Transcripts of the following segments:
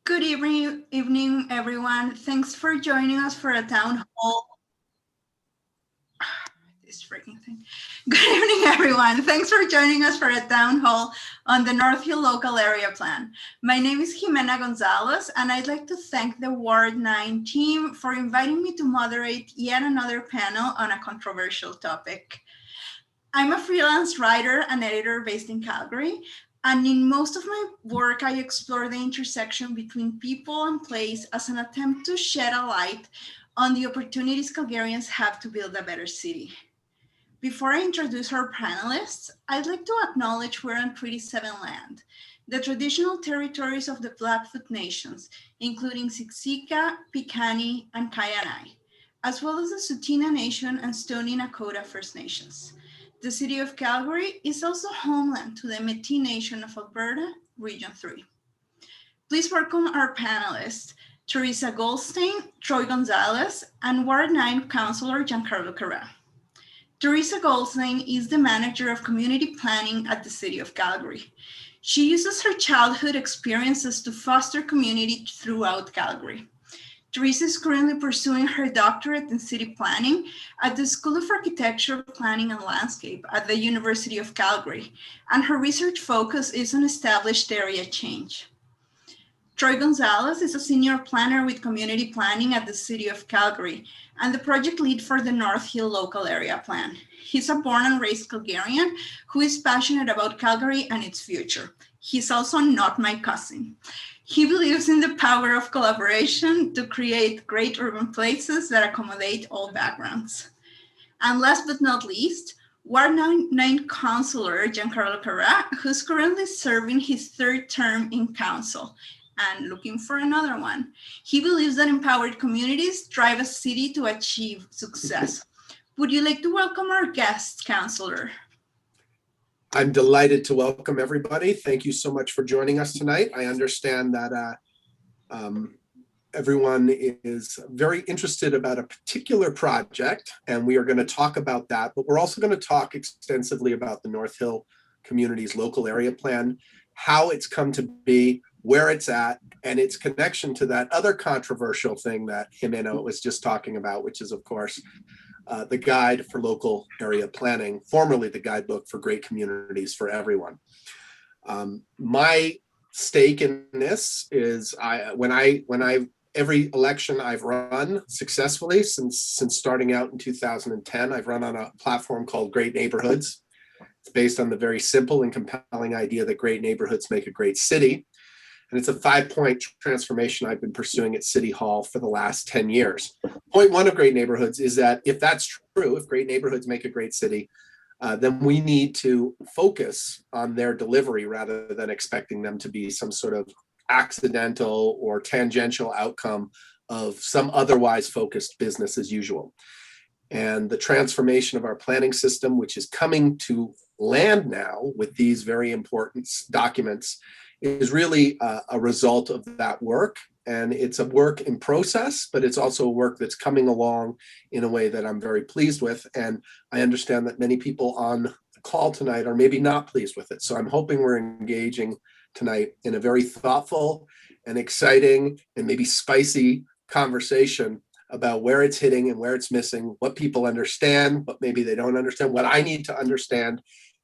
Good evening, everyone. Thanks for joining us for a town hall. This freaking thing. Good evening, everyone. Thanks for joining us for a town hall on the North Hill Local Area Plan. My name is Jimena Gonzalez, and I'd like to thank the Ward 9 team for inviting me to moderate yet another panel on a controversial topic. I'm a freelance writer and editor based in Calgary, and in most of my work, I explore the intersection between people and place as an attempt to shed a light on the opportunities Calgarians have to build a better city. Before I introduce our panelists, I'd like to acknowledge we're on Treaty 7 land, the traditional territories of the Blackfoot Nations, including Siksika, Piikani, and Kainai, as well as the Tsuut'ina Nation and Stoney Nakoda First Nations. The city of Calgary is also homeland to the Métis Nation of Alberta, Region 3. Please welcome our panelists, Teresa Goldstein, Troy Gonzalez, and Ward 9 Councillor Gian-Carlo. Teresa Goldstein is the Manager of Community Planning at the City of Calgary. She uses her childhood experiences to foster community throughout Calgary. Teresa is currently pursuing her doctorate in city planning at the School of Architecture, Planning and Landscape at the University of Calgary, and her research focus is on established area change. Troy Gonzalez is a senior planner with community planning at the City of Calgary and the project lead for the North Hill Local Area Plan. He's a born and raised Calgarian who is passionate about Calgary and its future. He's also not my cousin. He believes in the power of collaboration to create great urban places that accommodate all backgrounds. And last but not least, Ward 9 Councillor Gian-Carlo, who's currently serving his third term in council and looking for another one. He believes that empowered communities drive a city to achieve success. Would you like to welcome our guest, Councillor? I'm delighted to welcome everybody. Thank you so much for joining us tonight. I understand that everyone is very interested about a particular project, and we are going to talk about that, but we're also going to talk extensively about the North Hill Community's Local Area Plan, how it's come to be, where it's at, and its connection to that other controversial thing that Jimena was just talking about, which is, of course, the Guide for Local Area Planning, formerly the Guidebook for Great Communities for Everyone. My stake in this is every election I've run successfully since starting out in 2010, I've run on a platform called Great Neighborhoods. It's based on the very simple and compelling idea that great neighborhoods make a great city. And it's a 5-point transformation I've been pursuing at City Hall for the last 10 years. Point one of Great Neighborhoods is that if that's true, if great neighborhoods make a great city, then we need to focus on their delivery rather than expecting them to be some sort of accidental or tangential outcome of some otherwise focused business as usual. And the transformation of our planning system, which is coming to land now with these very important documents, is really a result of that work. And it's a work in process, but it's also a work that's coming along in a way that I'm very pleased with. And I understand that many people on the call tonight are maybe not pleased with it. So I'm hoping we're engaging tonight in a very thoughtful and exciting and maybe spicy conversation about where it's hitting and where it's missing, what people understand, but maybe they don't understand, what I need to understand.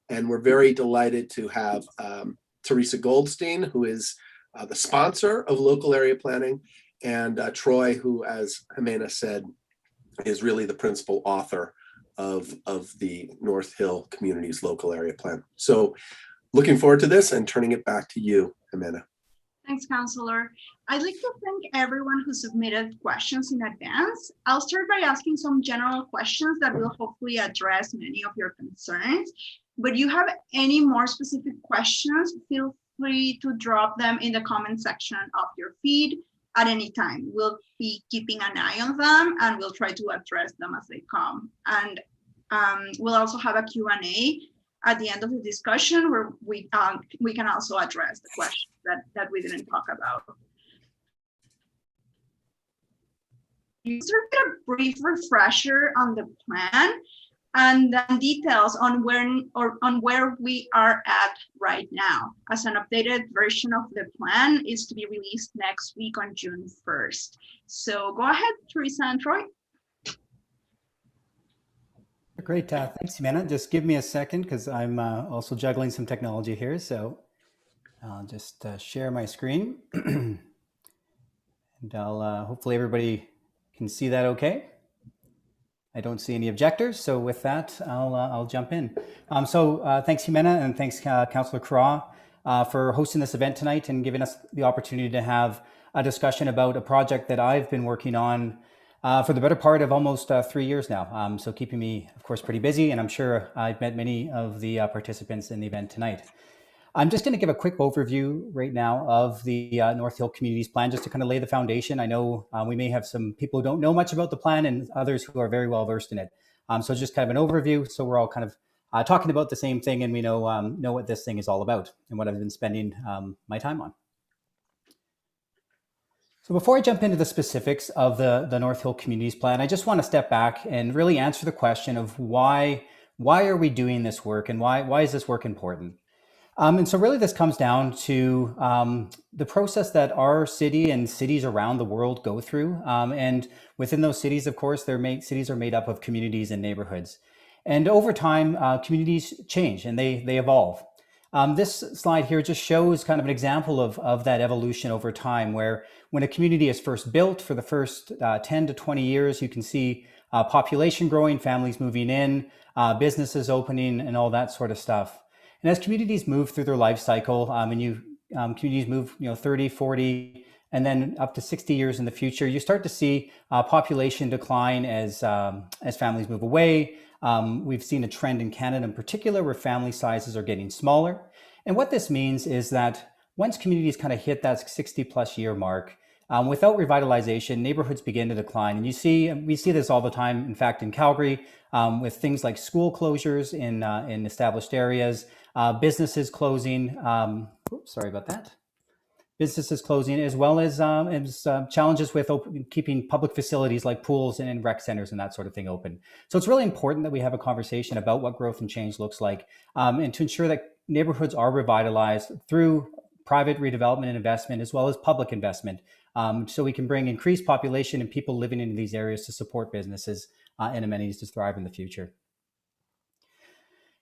And we're very delighted to have Teresa Goldstein, who is the sponsor of Local Area Planning, and Troy, who, as Jimena said, is really the principal author of the North Hill Community's Local Area Plan. So looking forward to this and turning it back to you, Jimena. Thanks, Councillor. I'd like to thank everyone who submitted questions in advance. I'll start by asking some general questions that will hopefully address many of your concerns. But you have any more specific questions, feel free to drop them in the comment section of your feed at any time. We'll be keeping an eye on them and we'll try to address them as they come. And we'll also have a Q&A at the end of the discussion where we can also address the questions that we didn't talk about. Just a brief refresher on the plan. and then details on when or on where we are at right now, as an updated version of the plan is to be released next week on June 1st. So go ahead, Teresa and Troy. Great. Thanks, Jimena. Just give me a second because I'm also juggling some technology here. So I'll just share my screen and I'll hopefully everybody can see that okay. I don't see any objectors. So with that, I'll jump in. Thanks, Jimena, and thanks, Councillor Craw, for hosting this event tonight and giving us the opportunity to have a discussion about a project that I've been working on for the better part of almost 3 years now. So keeping me, of course, pretty busy, and I'm sure I've met many of the participants in the event tonight. I'm just going to give a quick overview right now of the North Hill Communities Plan, just to kind of lay the foundation. I know we may have some people who don't know much about the plan and others who are very well versed in it. So just kind of an overview, so we're all kind of talking about the same thing, and we know what this thing is all about and what I've been spending my time on. So before I jump into the specifics of the North Hill Communities Plan, I just want to step back and really answer the question of why are we doing this work, and why is this work important? And so really this comes down to the process that our city and cities around the world go through. And within those cities, of course, cities are made up of communities and neighborhoods. And over time, communities change and they evolve. This slide here just shows kind of an example of that evolution over time, where when a community is first built, for the first 10 to 20 years, you can see population growing, families moving in, businesses opening, and all that sort of stuff. And as communities move through their life cycle, communities move 30, 40, and then up to 60 years in the future, you start to see population decline as families move away. We've seen a trend in Canada in particular where family sizes are getting smaller. And what this means is that once communities kind of hit that 60 plus year mark, without revitalization, neighborhoods begin to decline. And we see this all the time, in fact, in Calgary, with things like school closures in established areas, businesses closing, sorry about that. Businesses closing, as well as challenges with keeping public facilities like pools and rec centers and that sort of thing open. So it's really important that we have a conversation about what growth and change looks like, and to ensure that neighborhoods are revitalized through private redevelopment and investment, as well as public investment, so we can bring increased population and people living in these areas to support businesses and amenities to thrive in the future.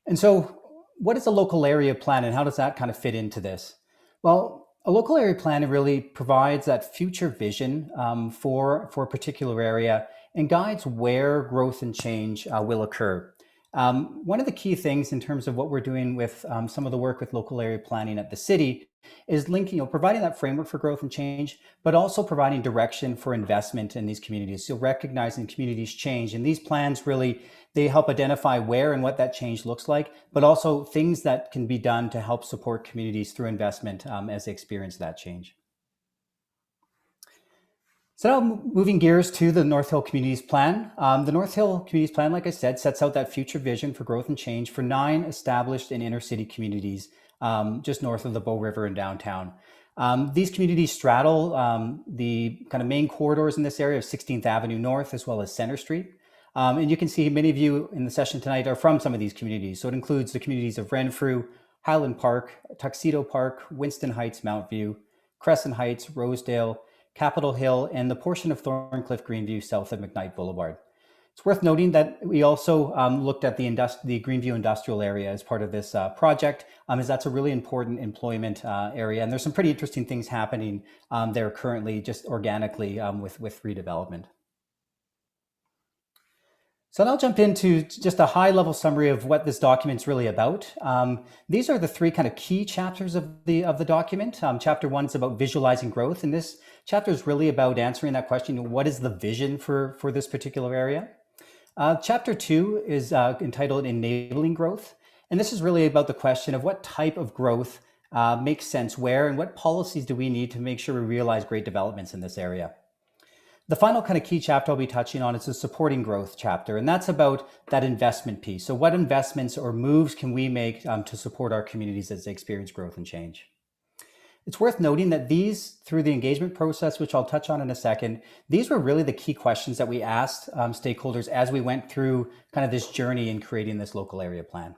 And so what is a local area plan, and how does that kind of fit into this? Well, a local area plan really provides that future vision for a particular area and guides where growth and change will occur. One of the key things in terms of what we're doing with some of the work with local area planning at the city is linking, providing that framework for growth and change, but also providing direction for investment in these communities. So recognizing communities change, and these plans really, they help identify where and what that change looks like, but also things that can be done to help support communities through investment as they experience that change. So now moving gears to the North Hill Communities Plan. The North Hill Communities Plan, like I said, sets out that future vision for growth and change for 9 established and inner city communities just north of the Bow River in downtown. These communities straddle the kind of main corridors in this area of 16th Avenue North, as well as Center Street. And you can see many of you in the session tonight are from some of these communities. So it includes the communities of Renfrew, Highland Park, Tuxedo Park, Winston Heights, Mount View, Crescent Heights, Rosedale, Capitol Hill, and the portion of Thorncliffe Greenview south of McKnight Boulevard. It's worth noting that we also looked at the Greenview industrial area as part of this project, as that's a really important employment area. And there's some pretty interesting things happening there currently, just organically with redevelopment. So I'll jump into just a high level summary of what this document's really about. These are the 3 kind of key chapters of the document. Chapter 1 is about visualizing growth. And this chapter is really about answering that question, what is the vision for this particular area? Chapter 2 is entitled Enabling Growth. And this is really about the question of what type of growth makes sense where, and what policies do we need to make sure we realize great developments in this area. The final kind of key chapter I'll be touching on is the supporting growth chapter, and that's about that investment piece. So what investments or moves can we make to support our communities as they experience growth and change? It's worth noting that these, through the engagement process, which I'll touch on in a second, these were really the key questions that we asked stakeholders as we went through kind of this journey in creating this local area plan.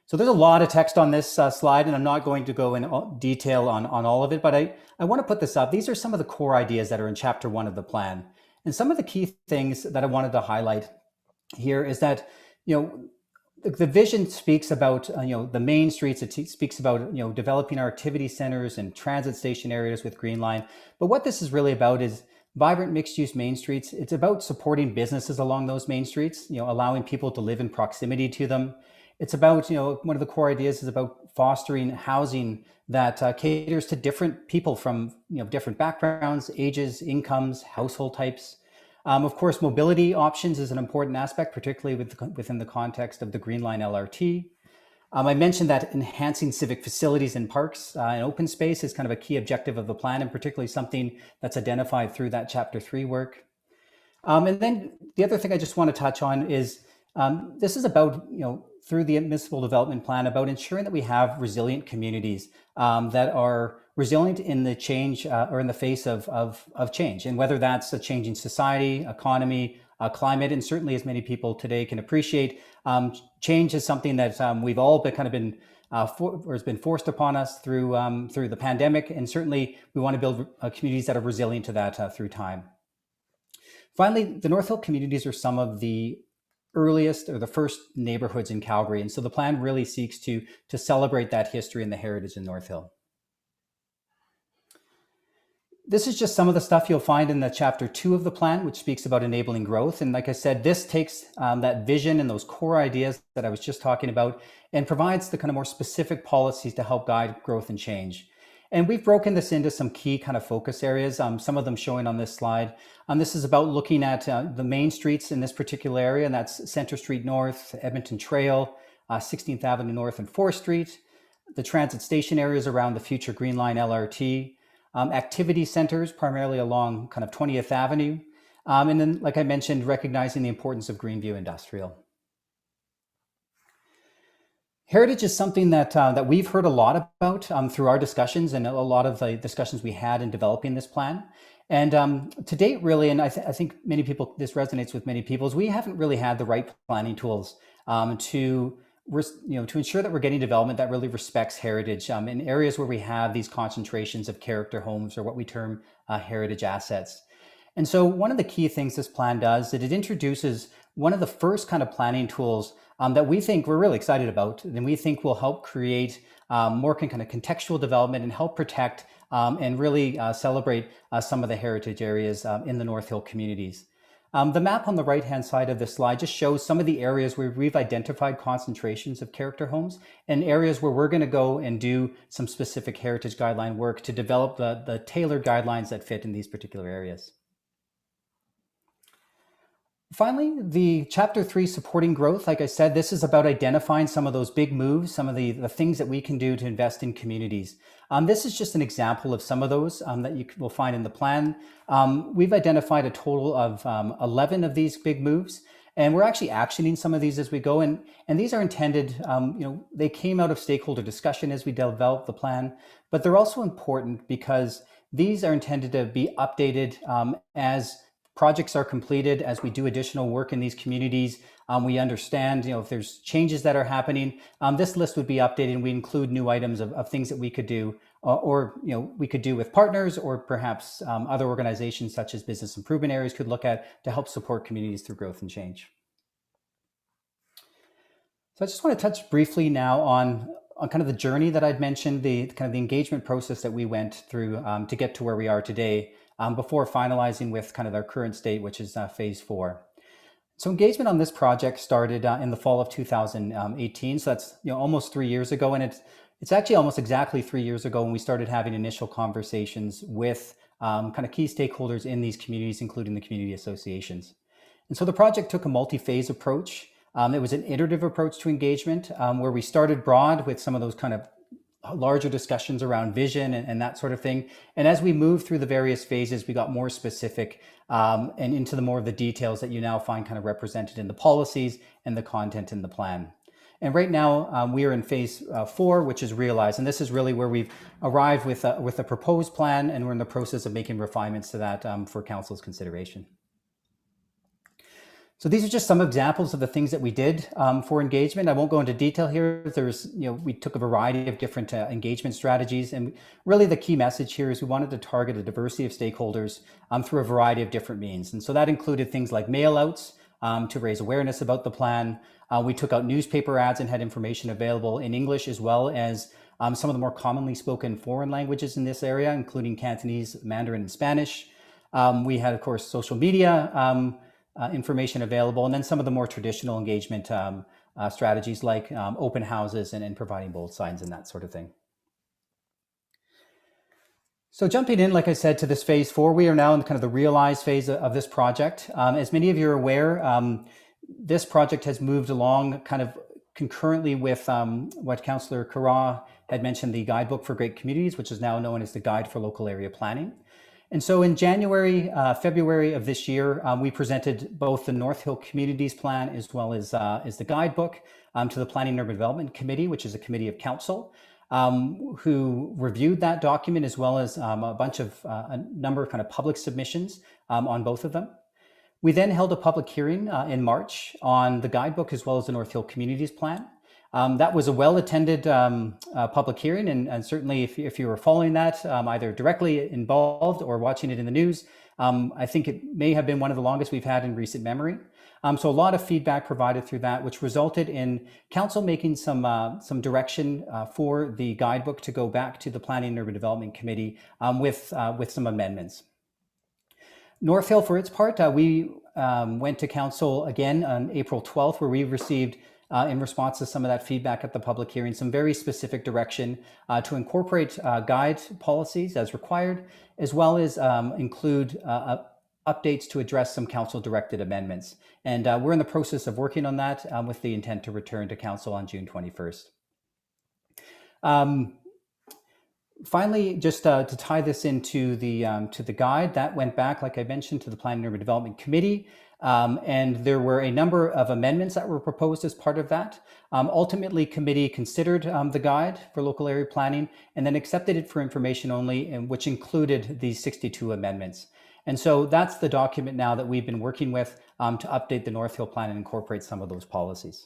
So there's a lot of text on this slide, and I'm not going to go in detail on all of it, but I want to put this up. These are some of the core ideas that are in chapter 1 of the plan. And some of the key things that I wanted to highlight here is that, the vision speaks about, the main streets. It speaks about, developing our activity centers and transit station areas with Green Line. But what this is really about is vibrant mixed-use main streets. It's about supporting businesses along those main streets, allowing people to live in proximity to them. It's about, one of the core ideas is about fostering housing that caters to different people from, different backgrounds, ages, incomes, household types. Of course, mobility options is an important aspect, particularly within the context of the Green Line LRT. I mentioned that enhancing civic facilities and parks and open space is kind of a key objective of the plan, and particularly something that's identified through that Chapter 3 work. And then the other thing I just want to touch on is this is about, through the municipal development plan, about ensuring that we have resilient communities that are resilient in the change or in the face of change. And whether that's a changing society, economy, climate, and certainly as many people today can appreciate, change is something that we've all been or has been forced upon us through the pandemic. And certainly we want to build communities that are resilient to that through time. Finally, the North Hill communities are some of the earliest or the first neighborhoods in Calgary. And so the plan really seeks to celebrate that history and the heritage in North Hill. This is just some of the stuff you'll find in the Chapter 2 of the plan, which speaks about enabling growth. And like I said, this takes that vision and those core ideas that I was just talking about and provides the kind of more specific policies to help guide growth and change. And we've broken this into some key kind of focus areas, some of them showing on this slide. This is about looking at the main streets in this particular area, and that's Centre Street North, Edmonton Trail, 16th Avenue North and 4th Street, the transit station areas around the future Green Line LRT, activity centers primarily along kind of 20th Avenue, and then, like I mentioned, recognizing the importance of Greenview Industrial. Heritage is something that we've heard a lot about through our discussions and a lot of the discussions we had in developing this plan. And to date, really, and I think many people, this resonates with many people, is we haven't really had the right planning tools to ensure that we're getting development that really respects heritage in areas where we have these concentrations of character homes, or what we term heritage assets. And so one of the key things this plan does is it introduces one of the first kind of planning tools that we think we're really excited about, and we think will help create more kind of contextual development and help protect and really celebrate some of the heritage areas in the North Hill communities. The map on the right-hand side of this slide just shows some of the areas where we've identified concentrations of character homes and areas where we're going to go and do some specific heritage guideline work to develop the tailored guidelines that fit in these particular areas. Finally, the Chapter 3 supporting growth. Like I said, this is about identifying some of those big moves, some of the things that we can do to invest in communities. This is just an example of some of those that you will find in the plan. We've identified a total of 11 of these big moves, and we're actually actioning some of these as we go. And these are intended, they came out of stakeholder discussion as we developed the plan, but they're also important because these are intended to be updated as projects are completed, as we do additional work in these communities. We understand, if there's changes that are happening, this list would be updated, and we include new items of things that we could do, or we could do with partners, or perhaps other organizations such as business improvement areas could look at to help support communities through growth and change. So I just want to touch briefly now on kind of the journey that I'd mentioned, the kind of the engagement process that we went through to get to where we are today. Before finalizing with kind of our current state, which is phase 4. So engagement on this project started in the fall of 2018. So that's almost 3 years ago, and it's actually almost exactly 3 years ago when we started having initial conversations with kind of key stakeholders in these communities, including the community associations. And so the project took a multi-phase approach. It was an iterative approach to engagement where we started broad with some of those kind of larger discussions around vision and that sort of thing. And as we moved through the various phases, we got more specific and into the more of the details that you now find kind of represented in the policies and the content in the plan. And right now we are in phase 4, which is realize. And this is really where we've arrived with a proposed plan, and we're in the process of making refinements to that for council's consideration. So these are just some examples of the things that we did for engagement. I won't go into detail here. We took a variety of different engagement strategies, and really the key message here is we wanted to target a diversity of stakeholders through a variety of different means. And so that included things like mail outs to raise awareness about the plan. We took out newspaper ads and had information available in English, as well as some of the more commonly spoken foreign languages in this area, including Cantonese, Mandarin, and Spanish. We had, of course, social media information available, and then some of the more traditional engagement strategies like open houses and providing bold signs and that sort of thing. So jumping in, like I said, to this phase 4, we are now in kind of the realize phase of this project. As many of you are aware, this project has moved along kind of concurrently with what Councillor Carra had mentioned, the Guidebook for Great Communities, which is now known as the Guide for Local Area Planning. And so in January, February of this year, we presented both the North Hill Communities Plan as well as the Guidebook to the Planning and Urban Development Committee, which is a committee of council, who reviewed that document, as well as a number of kind of public submissions on both of them. We then held a public hearing in March on the Guidebook as well as the North Hill Communities Plan. That was a well-attended public hearing, and certainly if you were following that, either directly involved or watching it in the news, I think it may have been one of the longest we've had in recent memory. So a lot of feedback provided through that, which resulted in council making some direction for the Guidebook to go back to the Planning and Urban Development Committee with some amendments. North Hill, for its part, we went to council again on April 12th, where we received in response to some of that feedback at the public hearing, some very specific direction to incorporate guide policies as required, as well as include updates to address some council directed amendments. And we're in the process of working on that with the intent to return to council on June 21st. Finally, just to tie this into the guide, that went back, like I mentioned, to the Planning and Urban Development Committee. And there were a number of amendments that were proposed as part of that. Ultimately, committee considered the guide for local area planning and then accepted it for information only, and which included these 62 amendments. And so that's the document now that we've been working with to update the North Hill Plan and incorporate some of those policies.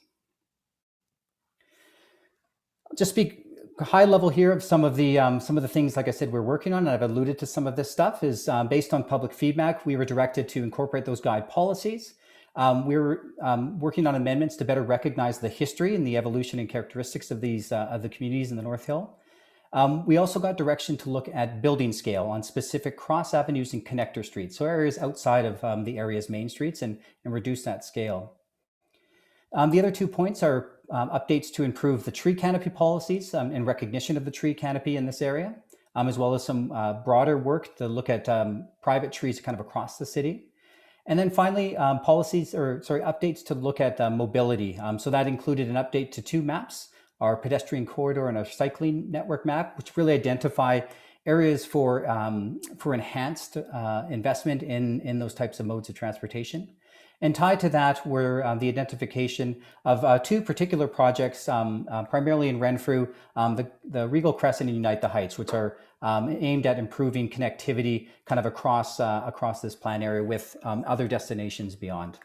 I'll just speak high level here of some of the things, like I said, we're working on, and I've alluded to some of this stuff, is based on public feedback. We were directed to incorporate those guide policies. We were working on amendments to better recognize the history and the evolution and characteristics of these of the communities in the North Hill. We also got direction to look at building scale on specific cross avenues and connector streets, so areas outside of the area's main streets, and reduce that scale. The other 2 points are updates to improve the tree canopy policies in recognition of the tree canopy in this area, as well as some broader work to look at private trees kind of across the city. And then finally, updates to look at mobility. So that included an update to 2 maps, our pedestrian corridor and our cycling network map, which really identify areas for enhanced investment in those types of modes of transportation. And tied to that were the identification of 2 particular projects, primarily in Renfrew, the Regal Crescent and Unite the Heights, which are aimed at improving connectivity kind of across this plan area with other destinations beyond.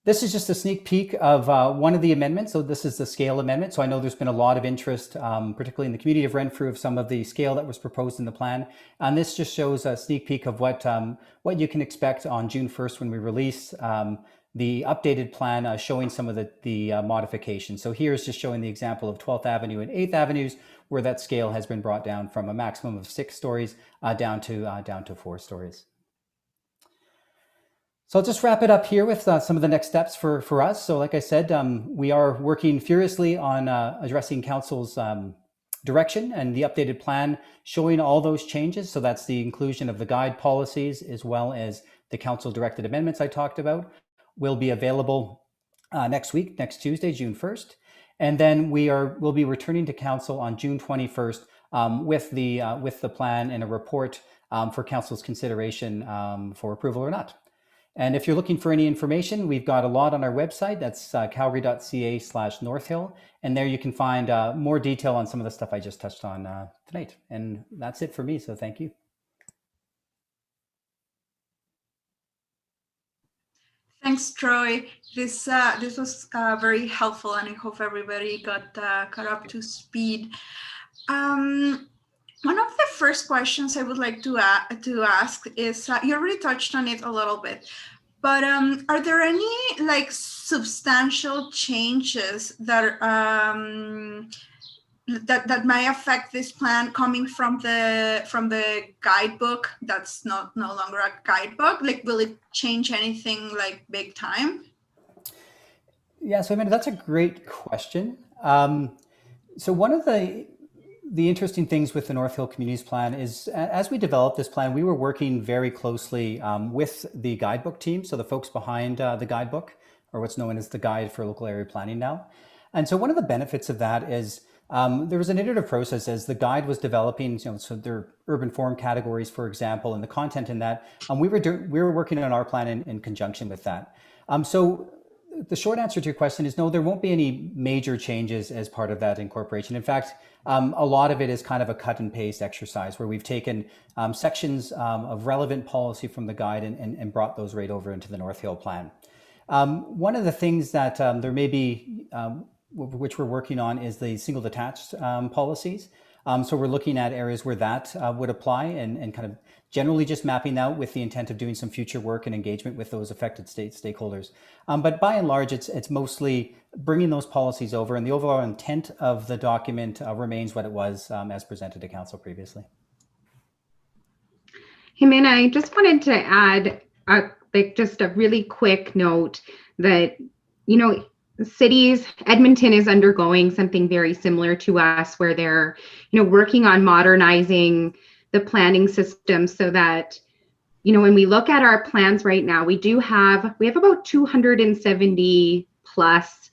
This is just a sneak peek of one of the amendments. So this is the scale amendment. So I know there's been a lot of interest, particularly in the community of Renfrew, of some of the scale that was proposed in the plan. And this just shows a sneak peek of what you can expect on June 1st when we release the updated plan, showing some of the modifications. So here's just showing the example of 12th Avenue and 8th Avenues, where that scale has been brought down from a maximum of 6 stories down to 4 stories. So I'll just wrap it up here with some of the next steps for us. So like I said, we are working furiously on addressing council's direction and the updated plan, showing all those changes. So that's the inclusion of the guide policies, as well as the council directed amendments I talked about, will be available next week, next Tuesday, June 1st. And then we'll be returning to council on June 21st with the plan and a report for council's consideration for approval or not. And if you're looking for any information, we've got a lot on our website. That's calgary.ca/northhill. And there you can find more detail on some of the stuff I just touched on tonight. And that's it for me. So thank you. Thanks, Troy. This was very helpful, and I hope everybody got caught up to speed. One of the first questions I would like to ask is, you already touched on it a little bit, but are there any like substantial changes that that might affect this plan coming from the guidebook that's no longer a guidebook? Like, will it change anything like big time? Yeah, so I mean, that's a great question. So one of the interesting things with the North Hill Communities Plan is, as we developed this plan, we were working very closely with the guidebook team, so the folks behind the guidebook, or what's known as the Guide for Local Area Planning now. And so one of the benefits of that is there was an iterative process as the guide was developing, so their urban form categories, for example, and the content in that. We were working on our plan in conjunction with that. So the short answer to your question is no, there won't be any major changes as part of that incorporation. In fact, a lot of it is kind of a cut and paste exercise where we've taken sections of relevant policy from the guide and brought those right over into the North Hill plan. One of the things that there may be, which we're working on, is the single detached policies. So we're looking at areas where that would apply and kind of generally just mapping out with the intent of doing some future work and engagement with those affected stakeholders. But by and large, it's mostly bringing those policies over, and the overall intent of the document remains what it was as presented to Council previously. Jimena, I just wanted to add just a really quick note that, cities, Edmonton is undergoing something very similar to us, where they're, working on modernizing the planning system so that, when we look at our plans right now, we have about 270 plus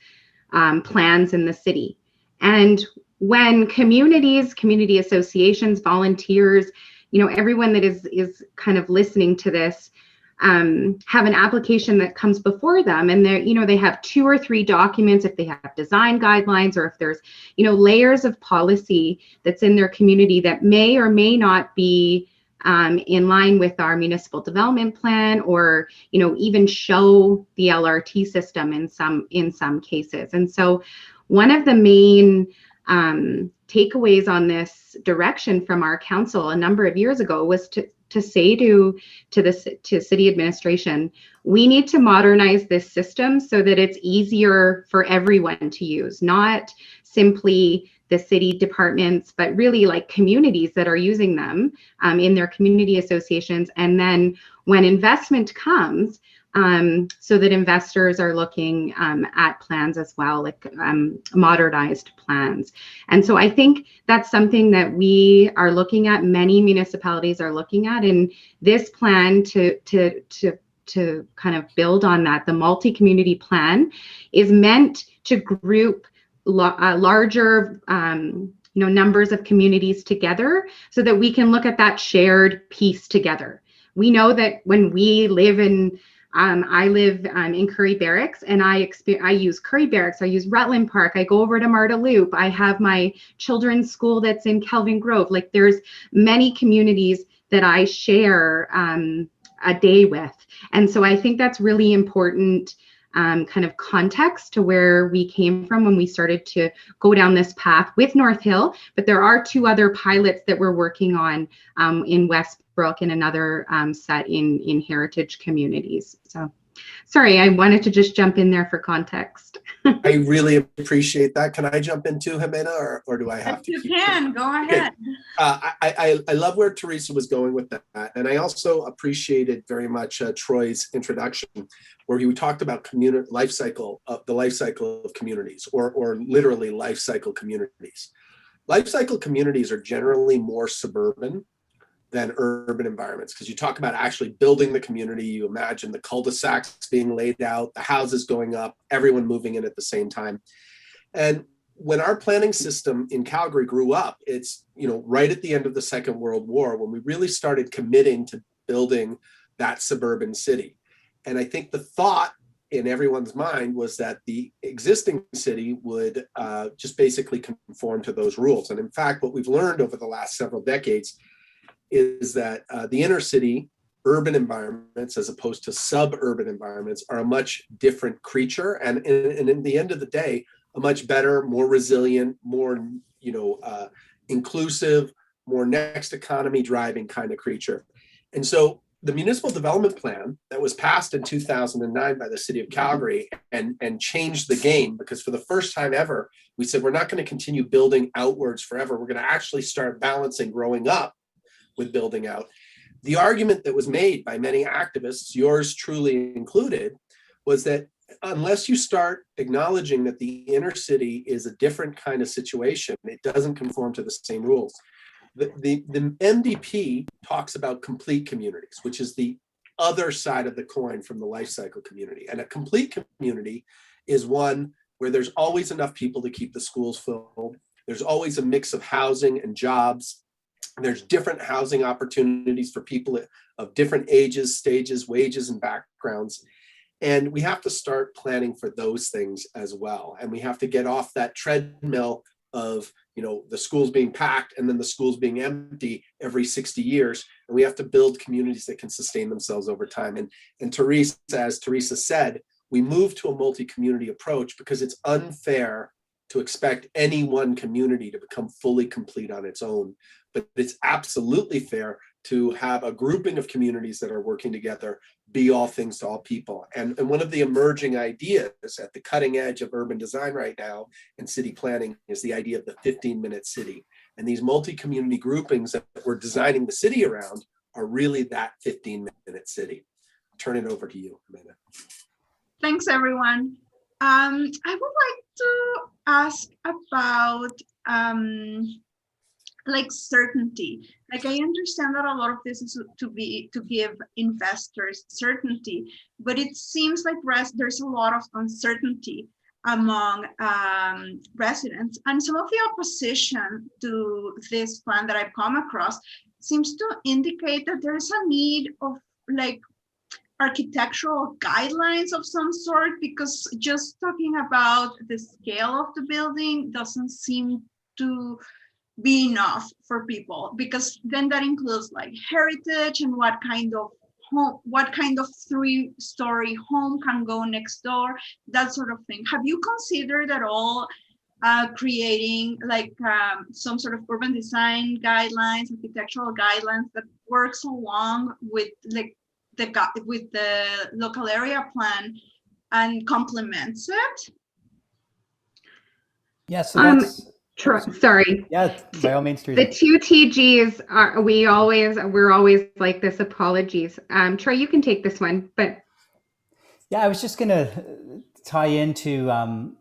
plans in the city. And when community associations, volunteers, everyone that is kind of listening to this, have an application that comes before them, and they have 2 or 3 documents, if they have design guidelines, or if there's layers of policy that's in their community that may or may not be in line with our municipal development plan, or even show the LRT system in some cases. And so one of the main takeaways on this direction from our council a number of years ago was to say to city administration, we need to modernize this system so that it's easier for everyone to use, not simply the city departments, but really like communities that are using them in their community associations. And then when investment comes, so that investors are looking at plans as well, like modernized plans. And so I think that's something that we are looking at, many municipalities are looking at, and this plan to kind of build on that. The multi-community plan is meant to group larger numbers of communities together so that we can look at that shared piece together. We know that when we live in I live in Curry Barracks, and I use Curry Barracks, I use Rutland Park, I go over to Marda Loop, I have my children's school that's in Kelvin Grove. Like, there's many communities that I share a day with. And so I think that's really important kind of context to where we came from when we started to go down this path with North Hill. But there are 2 other pilots that we're working on in Westbrook and another set in heritage communities. So sorry, I wanted to just jump in there for context. I really appreciate that. Can I jump in too, Jimena, or do I have to? You can, go ahead. Okay. I love where Teresa was going with that. And I also appreciated very much Troy's introduction, where he talked about the life cycle of communities, or literally life cycle communities. Life cycle communities are generally more suburban than urban environments, because you talk about actually building the community. You imagine the cul-de-sacs being laid out, the houses going up, everyone moving in at the same time. And when our planning system in Calgary grew up, it's right at the end of the Second World War, when we really started committing to building that suburban city. And I think the thought in everyone's mind was that the existing city would just basically conform to those rules. And in fact, what we've learned over the last several decades is that the inner city urban environments, as opposed to suburban environments, are a much different creature. And in the end of the day, a much better, more resilient, more inclusive, more next economy driving kind of creature. And so the municipal development plan that was passed in 2009 by the city of Calgary and changed the game, because for the first time ever, we said, we're not going to continue building outwards forever. We're going to actually start balancing growing up with building out. The argument that was made by many activists, yours truly included, was that unless you start acknowledging that the inner city is a different kind of situation, it doesn't conform to the same rules. The MDP talks about complete communities, which is the other side of the coin from the life cycle community. And a complete community is one where there's always enough people to keep the schools filled. There's always a mix of housing and jobs. There's different housing opportunities for people of different ages, stages, wages, and backgrounds. And we have to start planning for those things as well. And we have to get off that treadmill of, the schools being packed and then the schools being empty every 60 years. And we have to build communities that can sustain themselves over time. And Teresa, as Teresa said, we move to a multi-community approach because it's unfair to expect any one community to become fully complete on its own. But it's absolutely fair to have a grouping of communities that are working together be all things to all people. And one of the emerging ideas at the cutting edge of urban design right now and city planning is the idea of the 15-minute city. And these multi-community groupings that we're designing the city around are really that 15-minute city. Turn it over to you, Amanda. Thanks, everyone. I would like to ask about certainty. I understand that a lot of this is to give investors certainty, but it seems like there's a lot of uncertainty among residents, and some of the opposition to this plan that I've come across seems to indicate that there's a need of architectural guidelines of some sort, because just talking about the scale of the building doesn't seem to be enough for people, because then that includes heritage and what kind of home, what kind of 3-story home can go next door, that sort of thing. Have you considered at all creating some sort of urban design guidelines, architectural guidelines that works along with the local area plan and complements it? Yeah, so that's sorry. Yeah, by all means, the 2 TGs are we're always like this. Apologies. Troy, you can take this one, but yeah, I was just gonna tie into a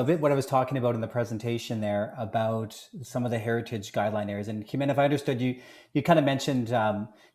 bit what I was talking about in the presentation there about some of the heritage guideline areas. And Jimena, if I understood you, you kind of mentioned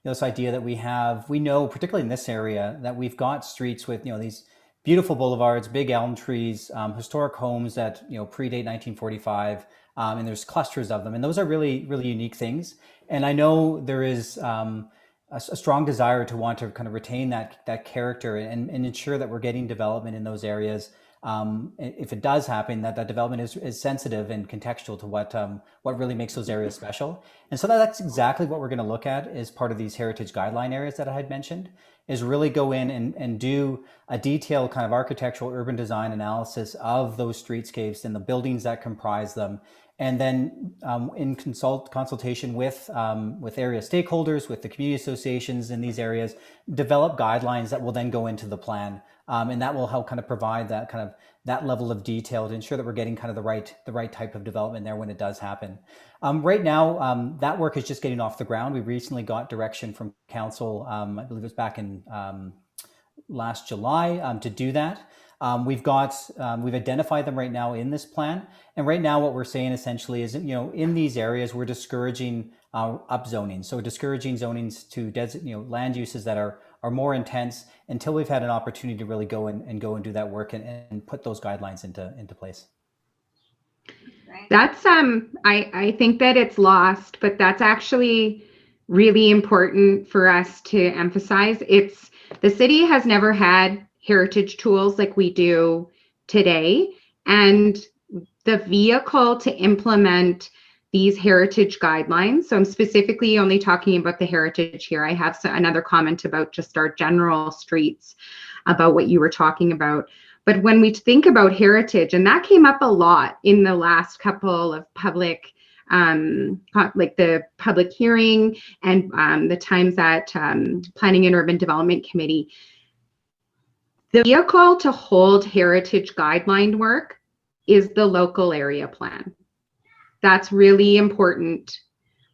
this idea that we know, particularly in this area, that we've got streets with these beautiful boulevards, big elm trees, historic homes that predate 1945, and there's clusters of them, and those are really, really unique things. And I know there is a strong desire to want to kind of retain that character and ensure that we're getting development in those areas. If it does happen, that development is sensitive and contextual to what really makes those areas special. And so that's exactly what we're going to look at as part of these heritage guideline areas that I had mentioned, is really go in and do a detailed kind of architectural urban design analysis of those streetscapes and the buildings that comprise them. And then in consultation with area stakeholders, with the community associations in these areas, develop guidelines that will then go into the plan. And that will help kind of provide that level of detail to ensure that we're getting kind of the right type of development there when it does happen. Right now, that work is just getting off the ground. We recently got direction from council, I believe it was back in last July, to do that. We've identified them right now in this plan. And right now what we're saying essentially is, in these areas, we're discouraging upzoning. So discouraging zonings to land uses that are more intense until we've had an opportunity to really go and do that work and put those guidelines into place. That's I think that it's lost, but that's actually really important for us to emphasize. It's The city has never had heritage tools like we do today, and the vehicle to implement these heritage guidelines, so I'm specifically only talking about the heritage here. I have another comment about just our general streets, about what you were talking about. But when we think about heritage, and that came up a lot in the last couple of public, like the public hearing and the times at Planning and Urban Development Committee, the vehicle to hold heritage guideline work is the local area plan. That's really important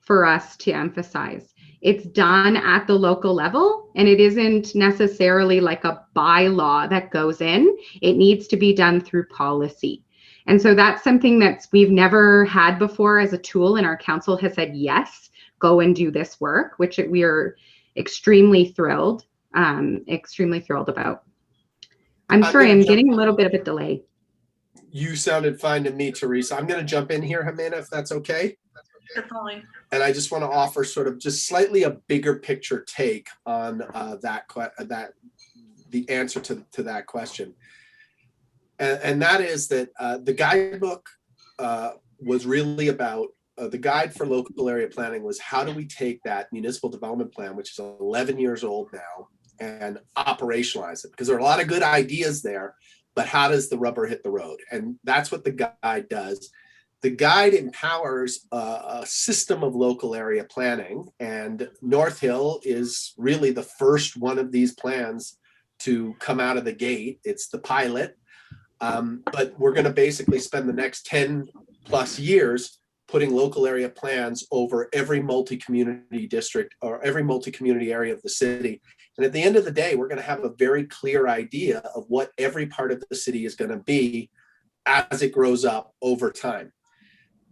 for us to emphasize. It's done at the local level, and it isn't necessarily like a bylaw that goes in. It needs to be done through policy. And so that's something that we've never had before as a tool, and our council has said, yes, go and do this work, which we are extremely thrilled about. I'm sorry, I'm getting a little bit of a delay. You sounded fine to me, Teresa. I'm going to jump in here, Jimena, if that's okay. Definitely. And I just want to offer sort of just slightly a bigger picture take on the answer to that question. And that is that the guidebook was really about, the guide for local area planning was how do we take that municipal development plan, which is 11 years old now, and operationalize it? Because there are a lot of good ideas there, but how does the rubber hit the road? And that's what the guide does. The guide empowers a system of local area planning, and North Hill is really the first one of these plans to come out of the gate. It's the pilot, but we're going to basically spend the next 10 plus years putting local area plans over every multi-community district or every multi-community area of the city. And at the end of the day, we're going to have a very clear idea of what every part of the city is going to be as it grows up over time.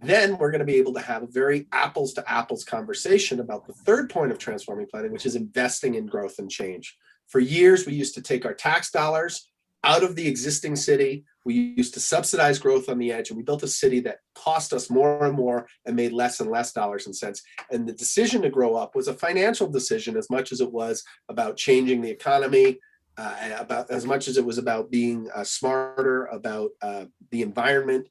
Then we're going to be able to have a very apples to apples conversation about the third point of transforming planning, which is investing in growth and change. For years, we used to take our tax dollars out of the existing city. We used to subsidize growth on the edge, and we built a city that cost us more and more and made less and less dollars and cents. And the decision to grow up was a financial decision as much as it was about changing the economy, about as much as it was about being smarter about the environment.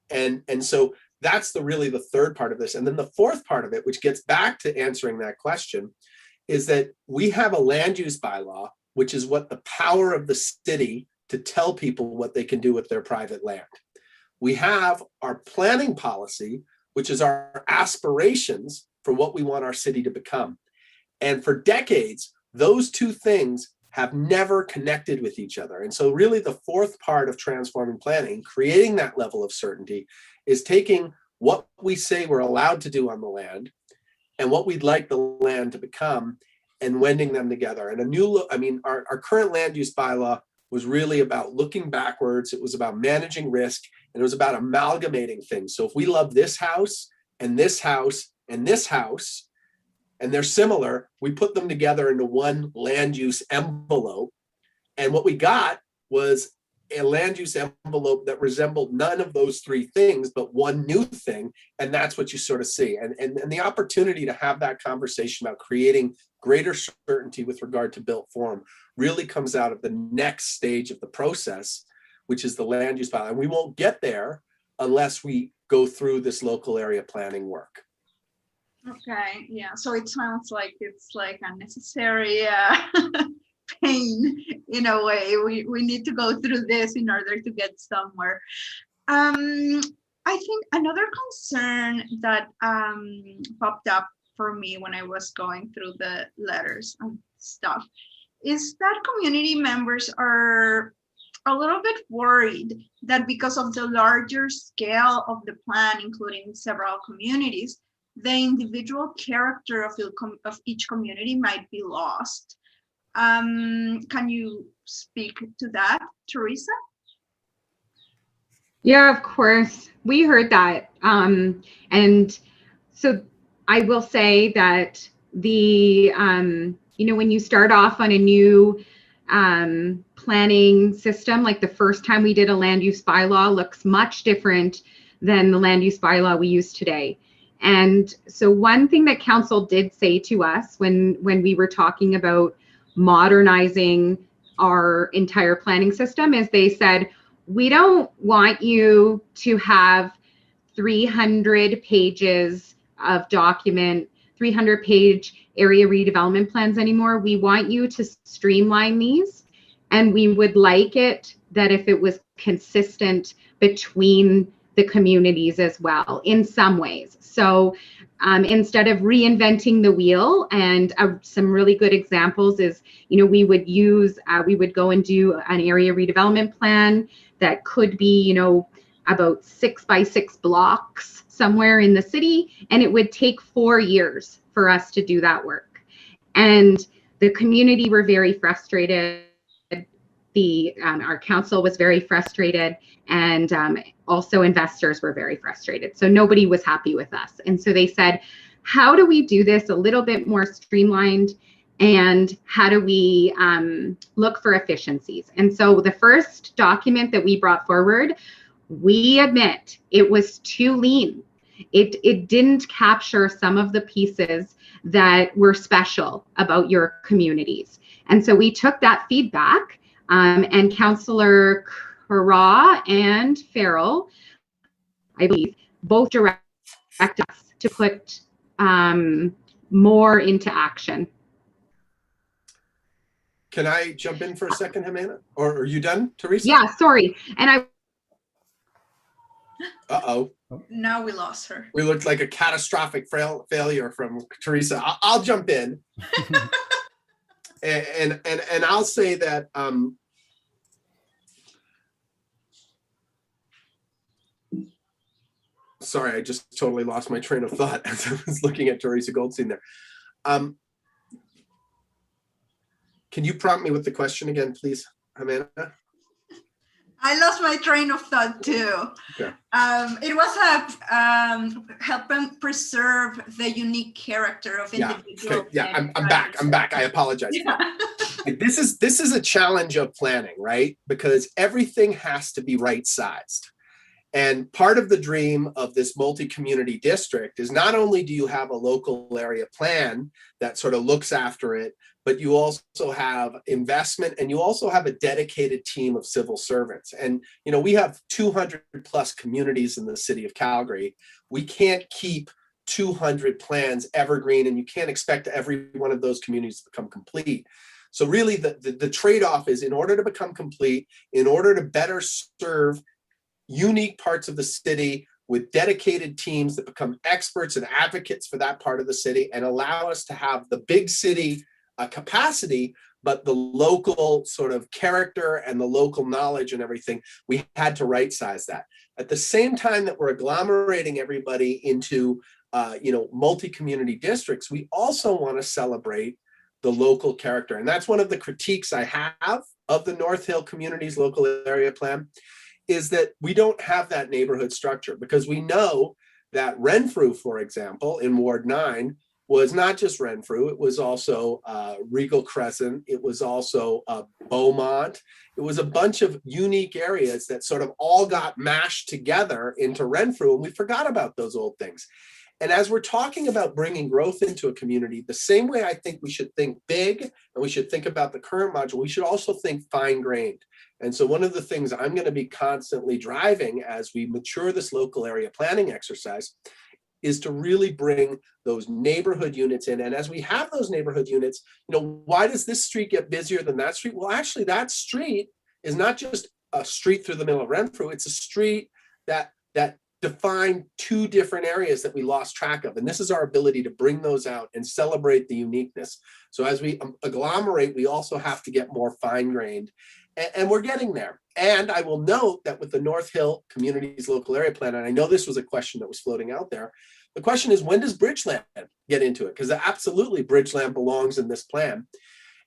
And so that's really the third part of this. And then the fourth part of it, which gets back to answering that question, is that we have a land use bylaw, which is what the power of the city to tell people what they can do with their private land. We have our planning policy, which is our aspirations for what we want our city to become. And for decades, those two things have never connected with each other. And so really the fourth part of transforming planning, creating that level of certainty, is taking what we say we're allowed to do on the land and what we'd like the land to become and wending them together. And our current land use bylaw was really about looking backwards. It was about managing risk, and it was about amalgamating things. So if we love this house and this house and this house, and they're similar, we put them together into one land use envelope. And what we got was a land use envelope that resembled none of those three things, but one new thing. And that's what you sort of see. And the opportunity to have that conversation about creating greater certainty with regard to built form really comes out of the next stage of the process, which is the land use bylaw. And we won't get there unless we go through this local area planning work. Okay, yeah, so it sounds like it's like a necessary pain in a way. We need to go through this in order to get somewhere. I think another concern that popped up for me when I was going through the letters and stuff is that community members are a little bit worried that because of the larger scale of the plan, including several communities, the individual character of each community might be lost. Can you speak to that, Teresa? Yeah, of course. We heard that. And so I will say that when you start off on a new planning system, like the first time we did a land use bylaw looks much different than the land use bylaw we use today. And so one thing that council did say to us when we were talking about modernizing our entire planning system is they said, we don't want you to have 300 pages of document, 300-page area redevelopment plans anymore. We want you to streamline these, and we would like it that if it was consistent between the communities as well in some ways. So instead of reinventing the wheel, and some really good examples is, we would go and do an area redevelopment plan that could be, about 6 by 6 blocks somewhere in the city, and it would take 4 years for us to do that work. And the community were very frustrated. Our council was very frustrated, and also investors were very frustrated. So nobody was happy with us. And so they said, how do we do this a little bit more streamlined? And how do we look for efficiencies? And so the first document that we brought forward, we admit it was too lean. It didn't capture some of the pieces that were special about your communities. And so we took that feedback, and Councillor Carra and Farrell, I believe, both directed us to put more into action. Can I jump in for a second, Jimena? Or are you done, Teresa? Yeah, sorry. And Uh-oh. Now we lost her. We looked like a catastrophic failure from Teresa. I'll jump in. and I'll say that sorry, I just totally lost my train of thought as I was looking at Teresa Goldstein there. Can you prompt me with the question again, please, Amanda? I lost my train of thought too. Okay. It was helping preserve the unique character of individual. Okay. Yeah, I'm back. I apologize. Yeah. This is a challenge of planning, right? Because everything has to be right-sized. And part of the dream of this multi-community district is not only do you have a local area plan that sort of looks after it, but you also have investment, and you also have a dedicated team of civil servants. And, we have 200 plus communities in the city of Calgary. We can't keep 200 plans evergreen, and you can't expect every one of those communities to become complete. So really the trade-off is, in order to become complete, in order to better serve unique parts of the city with dedicated teams that become experts and advocates for that part of the city and allow us to have the big city capacity, but the local sort of character and the local knowledge and everything, we had to right size that. At the same time that we're agglomerating everybody into multi-community districts, we also want to celebrate the local character. And that's one of the critiques I have of the North Hill Communities Local Area Plan, is that we don't have that neighborhood structure, because we know that Renfrew, for example, in Ward 9, was not just Renfrew, it was also Regal Crescent, it was also Beaumont. It was a bunch of unique areas that sort of all got mashed together into Renfrew, and we forgot about those old things. And as we're talking about bringing growth into a community, the same way I think we should think big and we should think about the current module, we should also think fine-grained. And so one of the things I'm going to be constantly driving as we mature this local area planning exercise is to really bring those neighborhood units in. And as we have those neighborhood units, why does this street get busier than that street? Well, actually, that street is not just a street through the middle of Renfrew. It's a street that define two different areas that we lost track of. And this is our ability to bring those out and celebrate the uniqueness. So as we agglomerate, we also have to get more fine-grained. And we're getting there. And I will note that with the North Hill Communities Local Area Plan, and I know this was a question that was floating out there, the question is, when does Bridgeland get into it? Because absolutely Bridgeland belongs in this plan.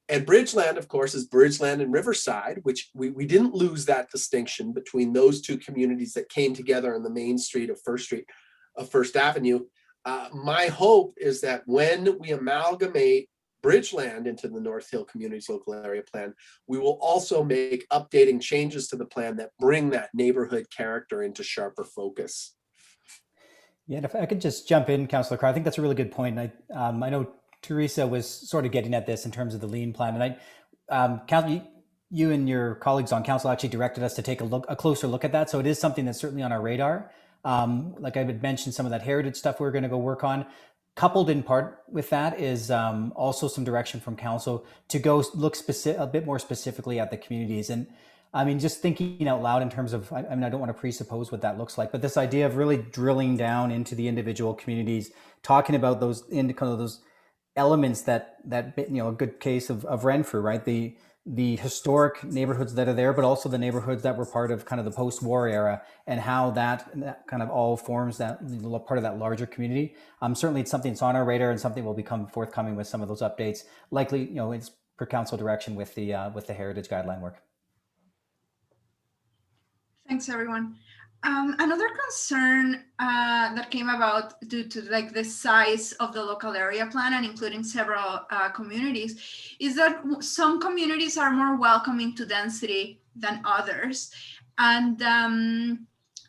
And Bridgeland, of course, is Bridgeland and Riverside, which we didn't lose that distinction between those two communities that came together on the main street of First Avenue. My hope is that when we amalgamate Bridgeland into the North Hill Communities Local Area Plan, we will also make updating changes to the plan that bring that neighborhood character into sharper focus. Yeah, and if I could just jump in, Councillor Carr, I think that's a really good point. I know Teresa was sort of getting at this in terms of the lean plan. And Council, you and your colleagues on council actually directed us to take a closer look at that. So it is something that's certainly on our radar. Like I had mentioned, some of that heritage stuff we're going to go work on. Coupled in part with that is also some direction from council to go look a bit more specifically at the communities. And I mean, just thinking out loud in terms of, I mean, I don't want to presuppose what that looks like, but this idea of really drilling down into the individual communities, talking about those those elements that a good case of Renfrew, right? The historic neighborhoods that are there, but also the neighborhoods that were part of kind of the post-war era, and how that kind of all forms that part of that larger community. Certainly it's something that's on our radar and something will become forthcoming with some of those updates, likely, it's per council direction with the heritage guideline work. Thanks, everyone. Another concern that came about due to like the size of the local area plan and including several communities is that some communities are more welcoming to density than others. And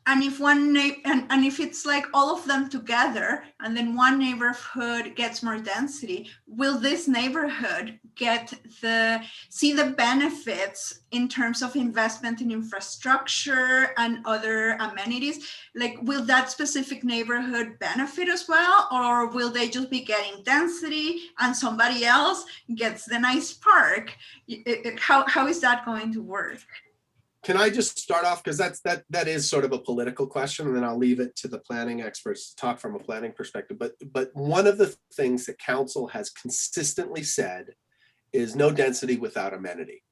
if if it's like all of them together and then one neighborhood gets more density, will this neighborhood see the benefits in terms of investment in infrastructure and other amenities? Like, will that specific neighborhood benefit as well, or will they just be getting density and somebody else gets the nice park? How is that going to work? Can I just start off, because that is sort of a political question, and then I'll leave it to the planning experts to talk from a planning perspective. But one of the things that council has consistently said is no density without amenity.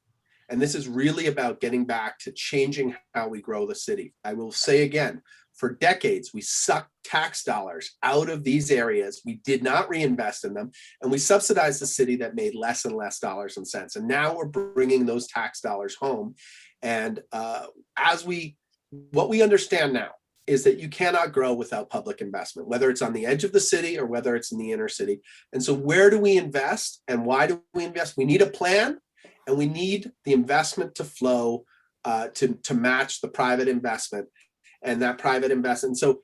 And this is really about getting back to changing how we grow the city. I will say again, for decades, we sucked tax dollars out of these areas. We did not reinvest in them, and we subsidized the city that made less and less dollars and cents. And now we're bringing those tax dollars home. And what we understand now is that you cannot grow without public investment, whether it's on the edge of the city or whether it's in the inner city. And so where do we invest and why do we invest? We need a plan, and we need the investment to flow to match the private investment and that private investment. So,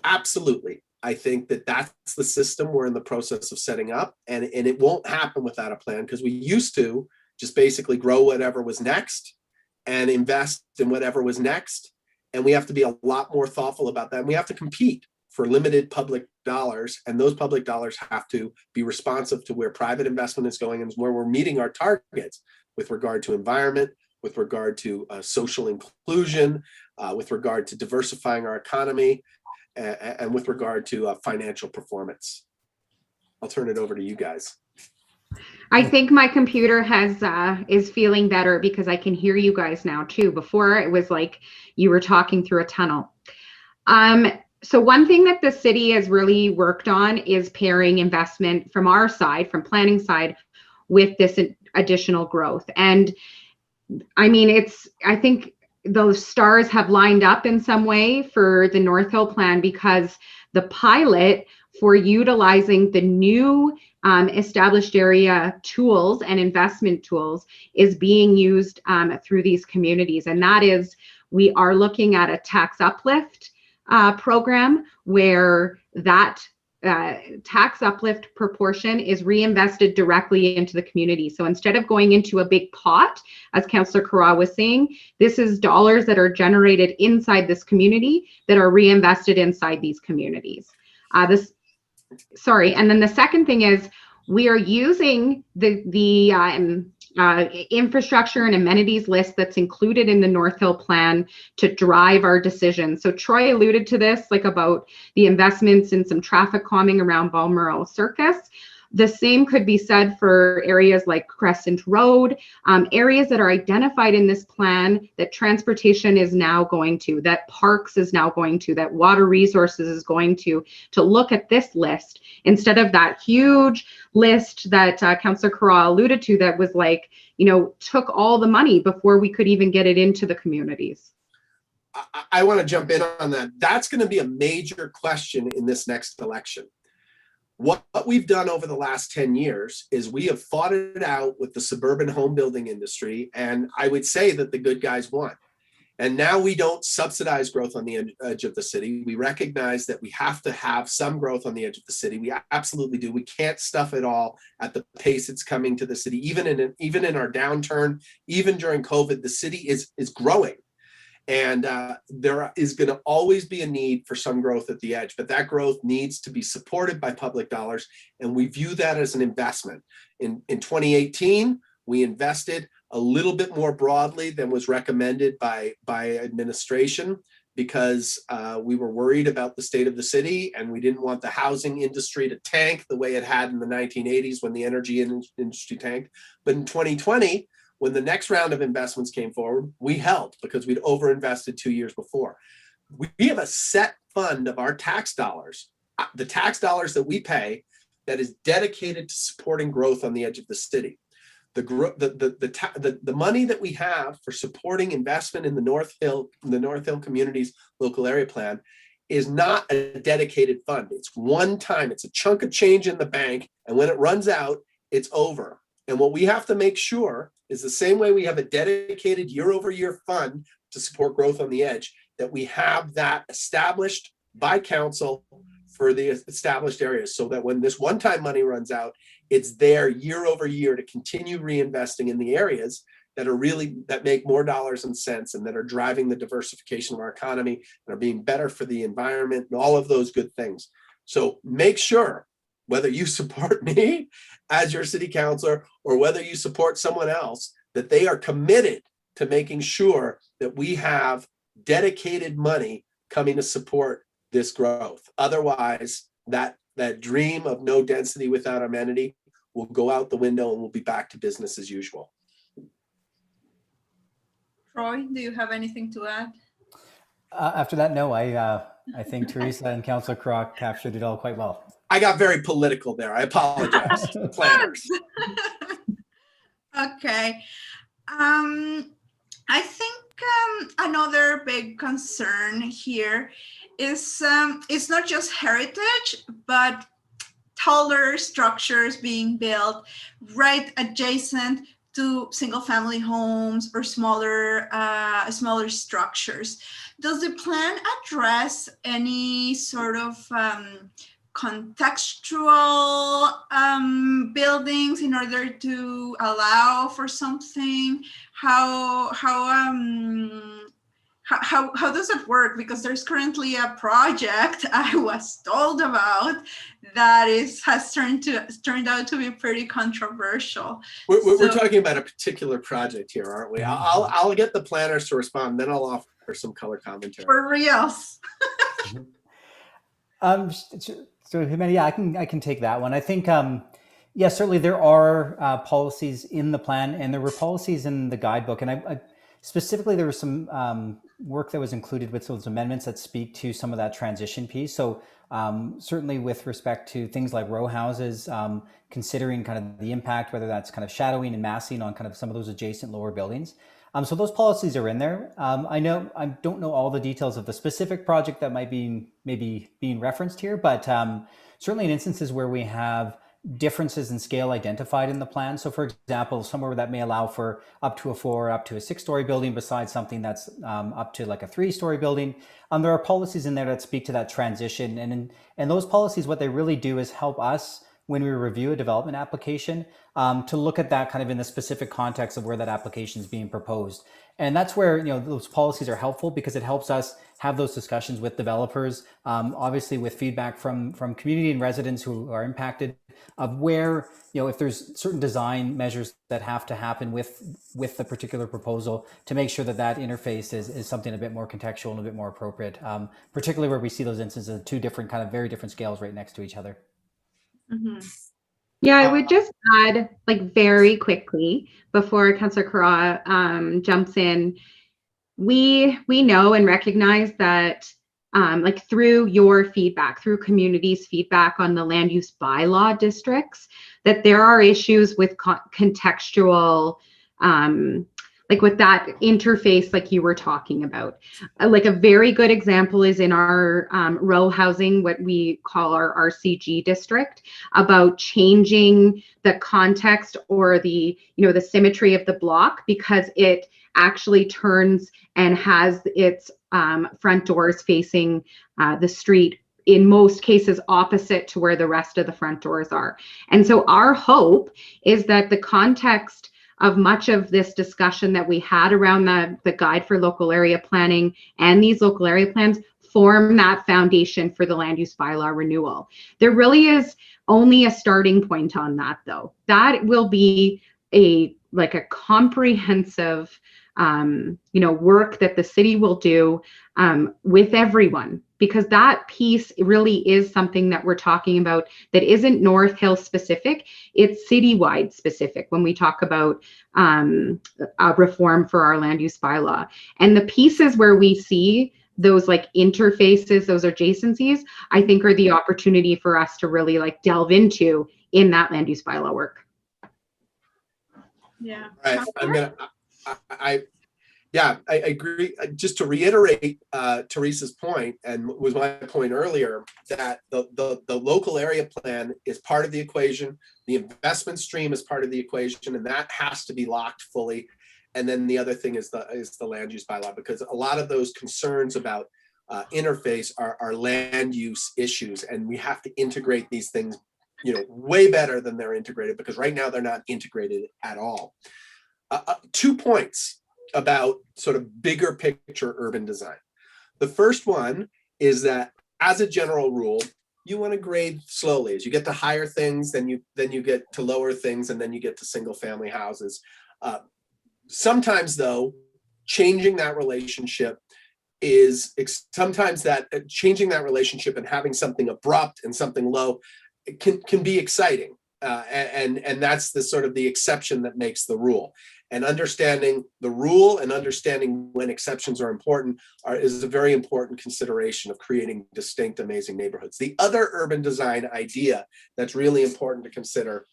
absolutely, I think that's the system we're in the process of setting up, and it won't happen without a plan, because we used to just basically grow whatever was next and invest in whatever was next. And we have to be a lot more thoughtful about that. And we have to compete for limited public dollars. And those public dollars have to be responsive to where private investment is going and where we're meeting our targets with regard to environment, with regard to social inclusion, with regard to diversifying our economy, and with regard to financial performance. I'll turn it over to you guys. I think my computer is feeling better because I can hear you guys now too. Before it was like you were talking through a tunnel. So one thing that the city has really worked on is pairing investment from our side, from planning side, with this additional growth. And I mean, I think those stars have lined up in some way for the North Hill plan, because the pilot for utilizing the new established area tools and investment tools is being used through these communities. And that is, we are looking at a tax uplift program where that tax uplift proportion is reinvested directly into the community. So instead of going into a big pot, as Councillor Carra was saying, this is dollars that are generated inside this community that are reinvested inside these communities. And then the second thing is, we are using the infrastructure and amenities list that's included in the North Hill plan to drive our decisions. So Troy alluded to this, like about the investments in some traffic calming around Balmoral Circus. The same could be said for areas like Crescent Road, areas that are identified in this plan that transportation is now going to, that parks is now going to, that water resources is going to look at this list instead of that huge list that Councillor Carra alluded to that was like, took all the money before we could even get it into the communities. I want to jump in on that. That's going to be a major question in this next election. What we've done over the last 10 years is we have fought it out with the suburban home building industry, and I would say that the good guys won. And now we don't subsidize growth on the edge of the city. We recognize that we have to have some growth on the edge of the city. We absolutely do. We can't stuff it all at the pace it's coming to the city. Even in our downturn, even during COVID, the city is growing. And there is going to always be a need for some growth at the edge, but that growth needs to be supported by public dollars. And we view that as an investment. In 2018, we invested a little bit more broadly than was recommended by administration, because we were worried about the state of the city, and we didn't want the housing industry to tank the way it had in the 1980s when the energy industry tanked. But in 2020, when the next round of investments came forward, we helped because we'd overinvested 2 years before. We have a set fund of our tax dollars, the tax dollars that we pay, that is dedicated to supporting growth on the edge of the city. The money that we have for supporting investment in the North Hill Communities Local Area Plan is not a dedicated fund. It's one time. It's a chunk of change in the bank, and when it runs out, it's over. And what we have to make sure is, the same way we have a dedicated year-over-year fund to support growth on the edge, that we have that established by council for the established areas, so that when this one-time money runs out, it's there year over year to continue reinvesting in the areas that make more dollars and cents, and that are driving the diversification of our economy, and are being better for the environment, and all of those good things. So make sure, whether you support me as your city councilor or whether you support someone else, that they are committed to making sure that we have dedicated money coming to support this growth. Otherwise, that dream of no density without amenity will go out the window, and we'll be back to business as usual. Troy, do you have anything to add? After that, no, I think Teresa and Councillor Kroc captured it all quite well. I got very political there. I apologize to the planners. Okay. I think another big concern here is it's not just heritage, but taller structures being built right adjacent to single-family homes or smaller structures. Does the plan address any sort of contextual buildings in order to allow for something? How does it work? Because there's currently a project I was told about that has turned out to be pretty controversial. We're talking about a particular project here, aren't we? I'll get the planners to respond, then I'll offer some color commentary. For reals. So Jimena, yeah, I can take that one. I think, yeah, certainly there are policies in the plan, and there were policies in the guidebook, and I specifically, there was some work that was included with those amendments that speak to some of that transition piece. So certainly with respect to things like row houses, considering kind of the impact, whether that's kind of shadowing and massing on kind of some of those adjacent lower buildings. So those policies are in there. I don't know all the details of the specific project that might be maybe being referenced here, but certainly in instances where we have differences in scale identified in the plan. So for example, somewhere that may allow for up to a 4, up to a 6-story building besides something that's up to like a 3-story building. There are policies in there that speak to that transition. And those policies, what they really do is help us when we review a development application to look at that kind of in the specific context of where that application is being proposed. And that's where, those policies are helpful, because it helps us have those discussions with developers, obviously with feedback from community and residents who are impacted, of where, if there's certain design measures that have to happen with the particular proposal to make sure that interface is something a bit more contextual and a bit more appropriate, particularly where we see those instances of two different kind of very different scales right next to each other. Mm-hmm. Yeah, I would just add, like, very quickly before Councillor Carra jumps in, we know and recognize that like through your feedback, through community's feedback on the land use bylaw districts, that there are issues with contextual like with that interface like you were talking about. Like a very good example is in our row housing, what we call our RCG district, about changing the context or the, you know, the symmetry of the block, because it actually turns and has its front doors facing the street, in most cases opposite to where the rest of the front doors are. And so our hope is that the context of much of this discussion that we had around the guide for local area planning and these local area plans form that foundation for the land use bylaw renewal. There really is only a starting point on that, though. That will be a comprehensive work that the city will do with everyone, because that piece really is something that we're talking about that isn't North Hill specific, it's citywide specific when we talk about a reform for our land use bylaw. And the pieces where we see those like interfaces, those adjacencies, I think are the opportunity for us to really like delve into in that land use bylaw work. Yeah. I agree. Just to reiterate Teresa's point, and was my point earlier, that the local area plan is part of the equation. The investment stream is part of the equation, and that has to be locked fully. And then the other thing is the land use bylaw, because a lot of those concerns about interface are land use issues, and we have to integrate these things, way better than they're integrated, because right now they're not integrated at all. 2 points about sort of bigger picture urban design. The first one is that, as a general rule, you want to grade slowly. As you get to higher things, then you get to lower things, and then you get to single family houses. Sometimes, though, changing that relationship and having something abrupt and something low can be exciting. And that's the sort of the exception that makes the rule. And understanding the rule and understanding when exceptions are important is a very important consideration of creating distinct, amazing neighborhoods. The other urban design idea that's really important to consider